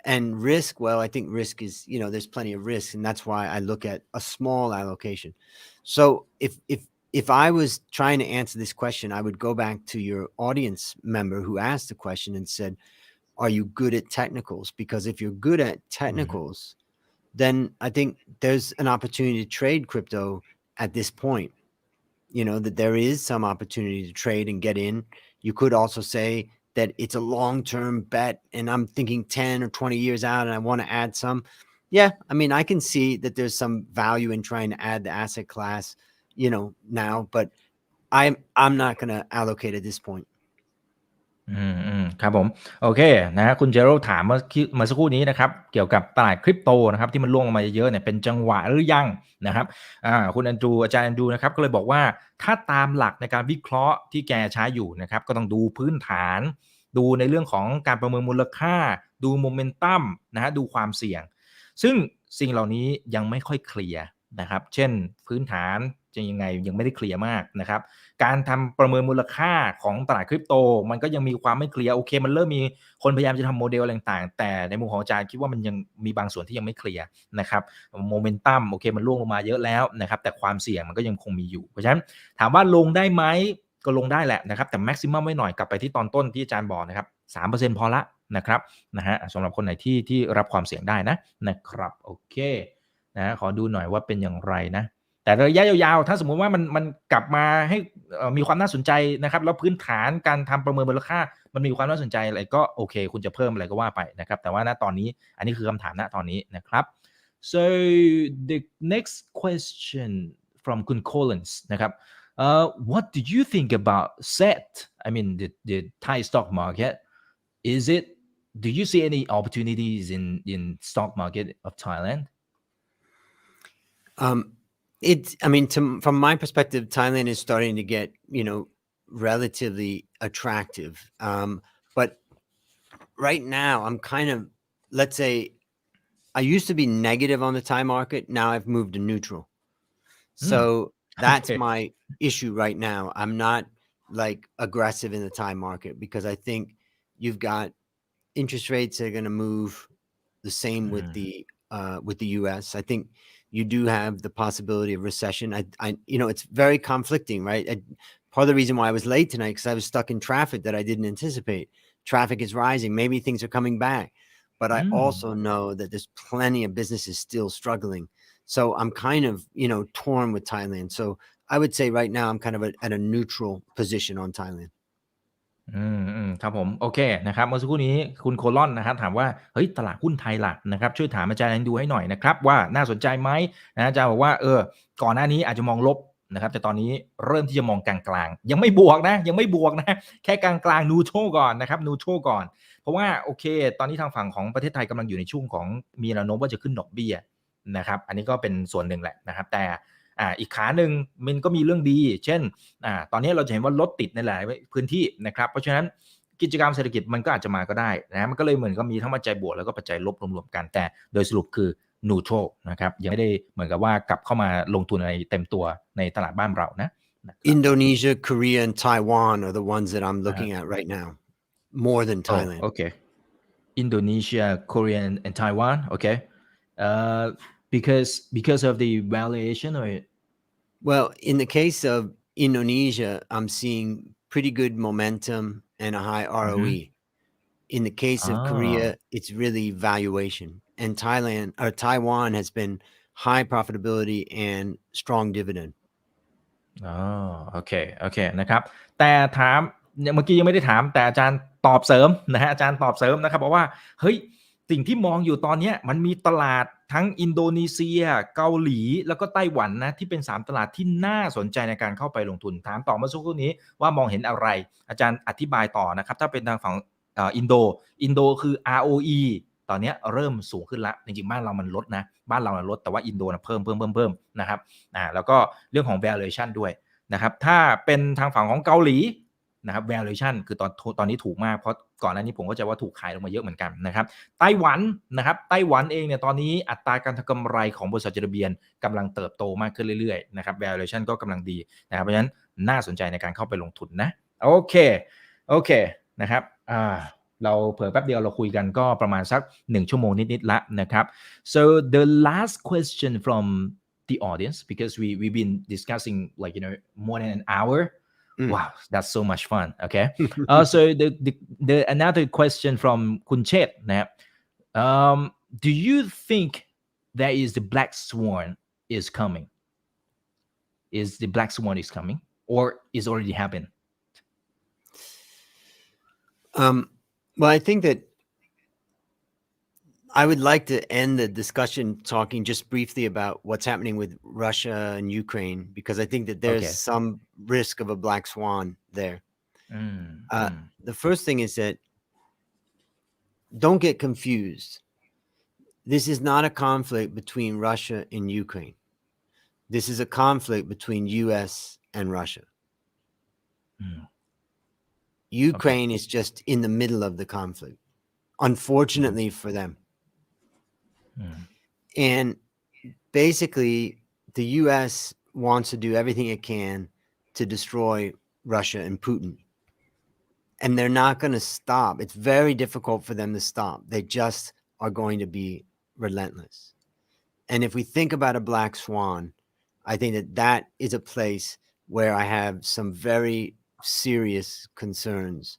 And risk, well, I think risk is, there's plenty of risk, and that's why I look at a small allocation. So if I was trying to answer this question, I would go back to your audience member who asked the question and said, are you good at technicals? Because if you're good at technicals, then I think there's an opportunity to trade crypto at this point. That there is some opportunity to trade and get in. You could also say that it's a long-term bet and I'm thinking 10 or 20 years out and I want to add some. Yeah, I mean, I can see that there's some value in trying to add the asset class, now, but I'm not going to allocate at this point. ครับผมโอเคนะคุณเจโรถามเมื่อสักครู่นี้นะครับเกี่ยวกับตลาดคริปโตนะครับที่มันร่วงลงมาเยอะๆเนี่ยเป็นจังหวะหรือยังนะครับคุณอาจารย์แอนดรูนะครับก็เลยบอกว่าถ้าตามหลักในการวิเคราะห์ที่แกใช้อยู่นะครับก็ต้องดูพื้นฐานดูในเรื่องของการประเมินมูลค่าดูโมเมนตัมนะฮะดูความเสี่ยงซึ่งสิ่งเหล่านี้ยังไม่ค่อยเคลียร์นะครับเช่นพื้นฐานจะยังไงยังไม่ได้เคลียร์มากนะครับการทำประเมินมูลค่าของตลาดคริปโตมันก็ยังมีความไม่เคลียร์โอเคมันเริ่มมีคนพยายามจะทำโมเดลอะไรต่างๆแต่ในมุมของอาจารย์คิดว่ามันยังมีบางส่วนที่ยังไม่เคลียร์นะครับโมเมนตัมโอเคมันร่วงลงมาเยอะแล้วนะครับแต่ความเสี่ยงมันก็ยังคงมีอยู่เพราะฉะนั้นถามว่าลงได้ไหมก็ลงได้แหละนะครับแต่แม็กซิมัมไว้หน่อยกลับไปที่ตอนต้นที่อาจารย์บอกนะครับ 3% พอละนะครับนะฮะสำหรับคนไหนที่รับความเสี่ยงได้นะครับโอเคนะขอดูหน่อยว่าเป็นอย่างไรนะแต่ระยะยาวๆถ้าสมมุติว่ามันกลับมาให้มีความน่าสนใจนะครับแล้วพื้นฐานการทำประเมินมูลค่ามันมีความน่าสนใจอะไรก็โอเคคุณจะเพิ่มอะไรก็ว่าไปนะครับแต่ว่าณตอนนี้อันนี้คือคำถามณตอนนี้นะครับ so the next question from คุณ Collins นะครับ what do you think about SET I mean the Thai stock market is it do you see any opportunities in stock market of Thailand from my perspective, Thailand is starting to get, relatively attractive. But right now I'm kind of, let's say I used to be negative on the Thai market. Now I've moved to neutral. So that's my issue right now. I'm not like aggressive in the Thai market because I think you've got interest rates that are going to move the same with the US. I think you do have the possibility of recession. It's very conflicting, right? Part of the reason why I was late tonight, because I was stuck in traffic that I didn't anticipate. Traffic is rising. Maybe things are coming back. But I also know that there's plenty of businesses still struggling. So I'm kind of, torn with Thailand. So I would say right now I'm kind of at a neutral position on Thailand. ครับผมโอเคนะครับเมื่อสักครู่นี้คุณโคลอนนะครับถามว่าเฮ้ยตลาดหุ้นไทยล่ะนะครับช่วยถามอาจารย์ดูให้หน่อยนะครับว่าน่าสนใจไหมนะอาจารย์บอกว่าก่อนหน้านี้อาจจะมองลบนะครับแต่ตอนนี้เริ่มที่จะมองกลางๆยังไม่บวกนะแค่กลางๆนูโตรก่อนนะครับนูโตรก่อนเพราะว่าโอเคตอนนี้ทางฝั่งของประเทศไทยกำลังอยู่ในช่วงของมีแนวโน้มว่าจะขึ้นดอกเบี้ยนะครับอันนี้ก็เป็นส่วนหนึ่งแหละนะครับแต่อีกขาหนึ่งมันก็มีเรื่องดีเช่นตอนนี้เราจะเห็นว่ารถติดในหลายพื้นที่นะครับเพราะฉะนั้นกิจกรรมเศรษฐกิจมันก็อาจจะมาก็ได้นะมันก็เลยเหมือนกับมีทั้งปัจจัยบวกแล้วก็ปัจจัยลบรวมๆกันแต่โดยสรุปคือ neutral นะครับยังไม่ได้เหมือนกับว่ากลับเข้ามาลงทุนอะไรเต็มตัวในตลาดบ้านเรานะ Indonesia, Korea, and Taiwan are the ones that I'm looking at right now, more than Thailand. Okay. Indonesia, Korea, and Taiwan. Okay. Because of the valuation or well, in the case of Indonesia, I'm seeing pretty good momentum and a high ROE. In the case of Korea, it's really valuation. And Taiwan has been high profitability and strong dividend. อ๋อโอเคโอเคนะครับแต่ถามเนี่ยเมื่อกี้ยังไม่ได้ถามแต่อาจารย์ตอบเสริมนะฮะอาจารย์ตอบเสริมนะครับบอกว่าเฮ้ยสิ่งที่มองอยู่ตอนเนี้ยมันมีตลาดทั้งอินโดนีเซียเกาหลีแล้วก็ไต้หวันนะที่เป็น3ตลาดที่น่าสนใจในการเข้าไปลงทุนถามต่อเมื่อสักครู่นี้ว่ามองเห็นอะไรอาจารย์อธิบายต่อนะครับถ้าเป็นทางฝั่งอินโดคือ ROE ตอนเนี้ยเริ่มสูงขึ้นแล้วจริงๆบ้านเรามันลดนะบ้านเราลดแต่ว่าอินโดนะเพิ่มนะครับแล้วก็เรื่องของ valuation ด้วยนะครับถ้าเป็นทางฝั่งของเกาหลีนะครับ valuation คือตอนนี้ถูกมากเพราะก่อนหน้านี้ผมก็จะว่าถูกขายลงมาเยอะเหมือนกันนะครับไต้หวันนะครับไต้หวันเองเนี่ยตอนนี้อัตราการทำกำไรของบริษัทจดทะเบียนกำลังเติบโตมากขึ้นเรื่อยๆนะครับ valuation ก็กำลังดีนะครับเพราะฉะนั้นน่าสนใจในการเข้าไปลงทุนนะโอเคนะครับเราเผลอแป๊บเดียวเราคุยกันก็ประมาณสัก1ชั่วโมงนิดๆละนะครับ so the last question from the audience because we've been discussing like more than an hour. Wow, that's so much fun. Okay. So the another question from คุณเชษฐ์นะครับ do you think there is the black swan is coming? Is the black swan is coming or is already happened? Well, I think that I would like to end the discussion talking just briefly about what's happening with Russia and Ukraine, because I think that there's some risk of a black swan there. The first thing is that don't get confused. This is not a conflict between Russia and Ukraine. This is a conflict between US and Russia. Ukraine is just in the middle of the conflict, unfortunately for them. And basically, the US wants to do everything it can to destroy Russia and Putin. And they're not going to stop. It's very difficult for them to stop. They just are going to be relentless. And if we think about a black swan, I think that that is a place where I have some very serious concerns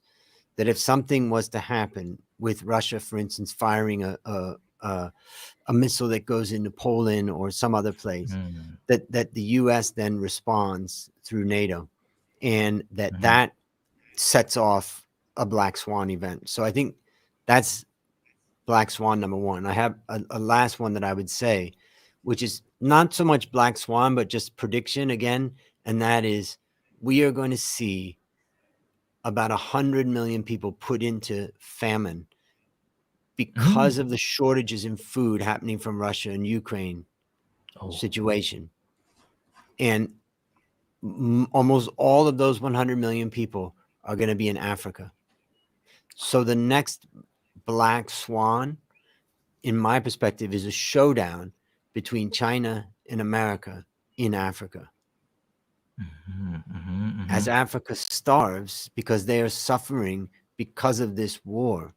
that if something was to happen with Russia, for instance, firing a missile that goes into Poland or some other place, that the US then responds through NATO, and that sets off a black swan event. So I think that's black swan number one. I have a last one that I would say, which is not so much black swan, but just prediction again, and that is we are going to see about 100 million people put into famine because of the shortages in food happening from Russia and Ukraine situation. And almost all of those 100 million people are going to be in Africa. So the next black swan, in my perspective, is a showdown between China and America in Africa. As Africa starves because they are suffering because of this war,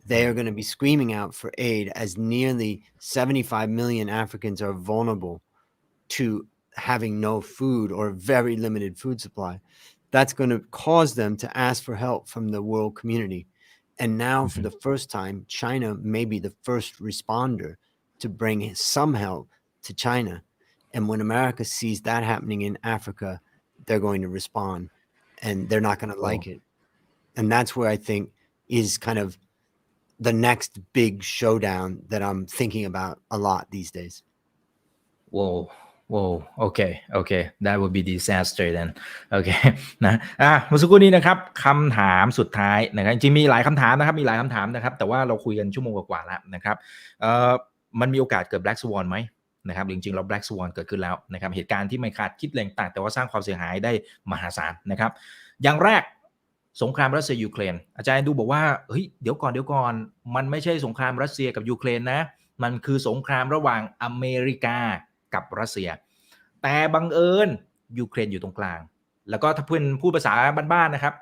they are going to be screaming out for aid as nearly 75 million Africans are vulnerable to having no food or very limited food supply. That's going to cause them to ask for help from the world community. And now, for the first time, China may be the first responder to bring some help to China. And when America sees that happening in Africa, they're going to respond, and they're not going to like it. And that's where I think is kind of the next big showdown that I'm thinking about a lot these days. Whoa. Okay. That would be disaster then. Okay. นะเมื่อสักครู่นี้นะครับคำถามสุดท้ายนะครับจริงๆมีหลายคำถามนะครับแต่ว่าเราคุยกันชั่วโมงกว่าๆแล้วนะครับมันมีโอกาสเกิด Black Swan ไหมนะครับจริงๆแล้ว Black Swan เกิดขึ้นแล้วนะครับเหตุการณ์ที่ไม่คาดคิดแรงต่างแต่ว่าสร้างความเสียหายได้มหาศาลนะครับอย่างแรกสงครามรัสเซียยูเครนอาจารย์ดูบอกว่าเฮ้ยเดี๋ยวก่อนมันไม่ใช่สงครามรัสเซียกับยูเครนนะมันคือสงครามระหว่างอเมริกากับรัสเซียแต่บังเอิญยูเครนอยู่ตรงกลางแล้วก็ถ้าเพื่อนพูดภาษาบ้านๆนะครับ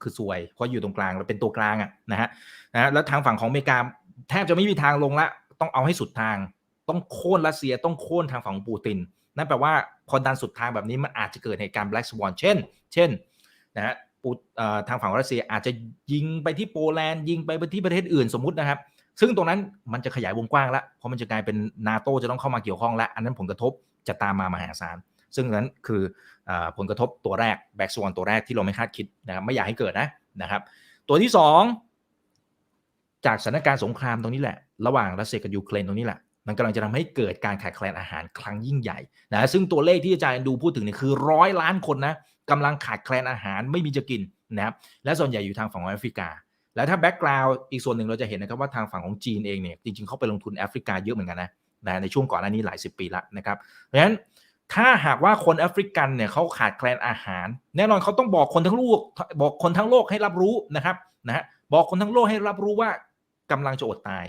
คือซวยเพราะอยู่ตรงกลางเราเป็นตัวกลางนะฮะแล้วทางฝั่งของอเมริกาแทบจะไม่มีทางลงละต้องเอาให้สุดทางต้องโค่นรัสเซียต้องโค่นทางฝั่งปูตินนั่นแปลว่าพอดันสุดทางแบบนี้มันอาจจะเกิดเหตุการณ์ Black Swan เช่นนะฮะทางฝั่งรัสเซียอาจจะยิงไปที่โปแลนด์ยิงไปที่ประเทศอื่นสมมุตินะครับซึ่งตรงนั้นมันจะขยายวงกว้างแล้วเพราะมันจะกลายเป็น NATO จะต้องเข้ามาเกี่ยวข้องแล้วอันนั้นผลกระทบจะตามมามหาศาล ซึ่งนั้นคือผลกระทบตัวแรก Black Swan ตัวแรกที่เราไม่คาดคิดนะครับไม่อยากให้เกิดนะครับตัวที่2จากสถานการณ์สงครามตรงนี้แหละระหว่างรัสเซียกับยูเครนตรงนี้แหละมันกำลังจะทำให้เกิดการขาดแคลนอาหารครั้งยิ่งใหญ่นะซึ่งตัวเลขที่อาจารย์ดูพูดถึงเนี่ยคือ100 ล้านคนนะกำลังขาดแคลนอาหารไม่มีจะกินนะครับและส่วนใหญ่อยู่ทางฝั่งแอฟริกาแล้วถ้าแบ็กกราวด์อีกส่วนหนึ่งเราจะเห็นนะครับว่าทางฝั่งของจีนเองเนี่ยจริงๆเขาไปลงทุนแอฟริกาเยอะเหมือนกันนะในช่วงก่อนหน้านี้หลาย10 ปีแล้วนะครับเพราะฉะนั้นถ้าหากว่าคนแอฟริกันเนี่ยเขาขาดแคลนอาหารแน่นอนเขาต้องบอกคนทั้งโลกให้รับรู้นะครับบอกคนทั้งโลกให้รับรู้ว่ากำลังจะอดตาย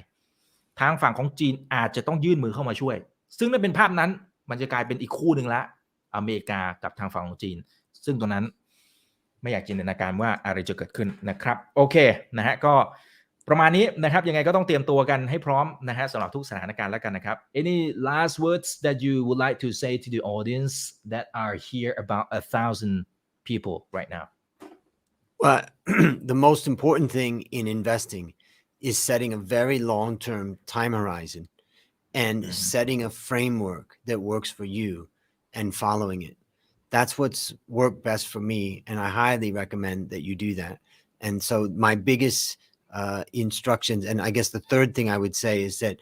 ทางฝั่งของจีนอาจจะต้องยื่นมือเข้ามาช่วยซึ่งถ้าเป็นภาพนั้นมันจะกลายเป็นอีกคู่หนึ่งละอเมริกากับทางฝั่งของจีนซึ่งตรงนั้นไม่อยากจินตนาการว่าอะไรจะเกิดขึ้นนะครับโอเคก็ประมาณนี้นะครับยังไงก็ต้องเตรียมตัวกันให้พร้อมสำหรับทุกสถานการณ์แล้วกันนะครับ Any last words that you would like to say to the audience that are here about 1,000 people right now? Well, the most important thing in investing is setting a very long-term time horizon and setting a framework that works for you and following it. That's what's worked best for me, and I highly recommend that you do that. And so my biggest instructions, and I guess the third thing I would say is that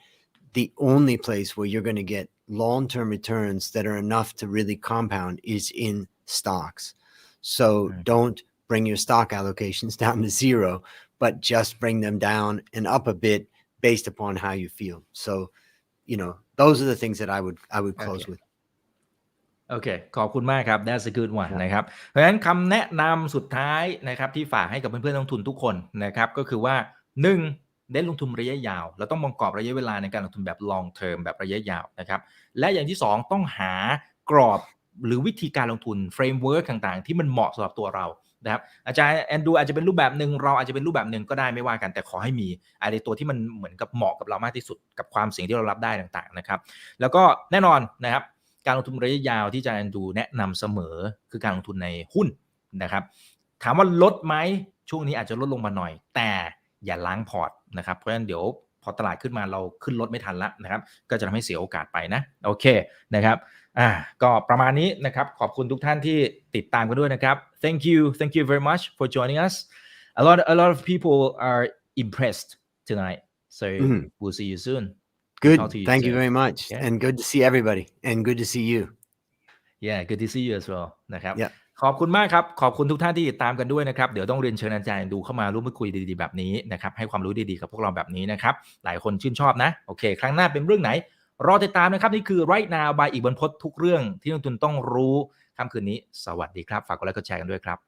the only place where you're going to get long-term returns that are enough to really compound is in stocks. So don't bring your stock allocations down to zero, but just bring them down and up a bit based upon how you feel. So, those are the things that I would close with. โอเคขอบคุณมากครับ That's a good one นะครับเพราะฉะนั้นคำแนะนำสุดท้ายนะครับที่ฝากให้กับเพื่อนๆนักลงทุนทุกคนนะครับก็คือว่า 1. เน้นลงทุนระยะยาวเราต้องมองกรอบระยะเวลาในการลงทุนแบบ long term แบบระยะยาวนะครับและอย่างที่ 2 ต้องหากรอบหรือวิธีการลงทุน framework ต่างๆที่มันเหมาะสำหรับตัวเรานะครับอาจารย์แอนดูอาจจะเป็นรูปแบบนึงเราอาจจะเป็นรูปแบบนึงก็ได้ไม่ว่ากันแต่ขอให้มีอะไรตัวที่มันเหมือนกับเหมาะกับเรามากที่สุดกับความเสี่ยงที่เรารับได้ต่างๆนะครับแล้วก็แน่นอนนะครับการลงทุนระยะยาวที่อาจารย์แอนดูแนะนำเสมอคือการลงทุนในหุ้นนะครับถามว่าลดไหมช่วงนี้อาจจะลดลงมาหน่อยแต่อย่าล้างพอร์ตนะครับเพราะฉะนั้นเดี๋ยวพอตลาดขึ้นมาเราขึ้นรถไม่ทันละนะครับก็จะทำให้เสียโอกาสไปนะโอเคนะครับก็ประมาณนี้นะครับขอบคุณทุกท่านที่ติดตามกันด้วยนะครับ thank you very much for joining us a lot of people are impressed tonight so we'll see you soon good thank you very much and good to see everybody and good to see you yeah good to see you as well นะครับขอบคุณมากครับขอบคุณทุกท่านที่ติดตามกันด้วยนะครับเดี๋ยวต้องเรียนเชิญอาจารย์ดูเข้ามาร่วมพูดคุยดีๆแบบนี้นะครับให้ความรู้ดีๆกับพวกเราแบบนี้นะครับหลายคนชื่นชอบนะโอเคครั้งหน้าเป็นเรื่องไหนรอติดตามนะครับนี่คือ Right Now by อีกบรรพตทุกเรื่องที่นักลงทุนต้องรู้ค่ำคืนนี้สวัสดีครับฝากกดไลค์กดแชร์กันด้วยครับ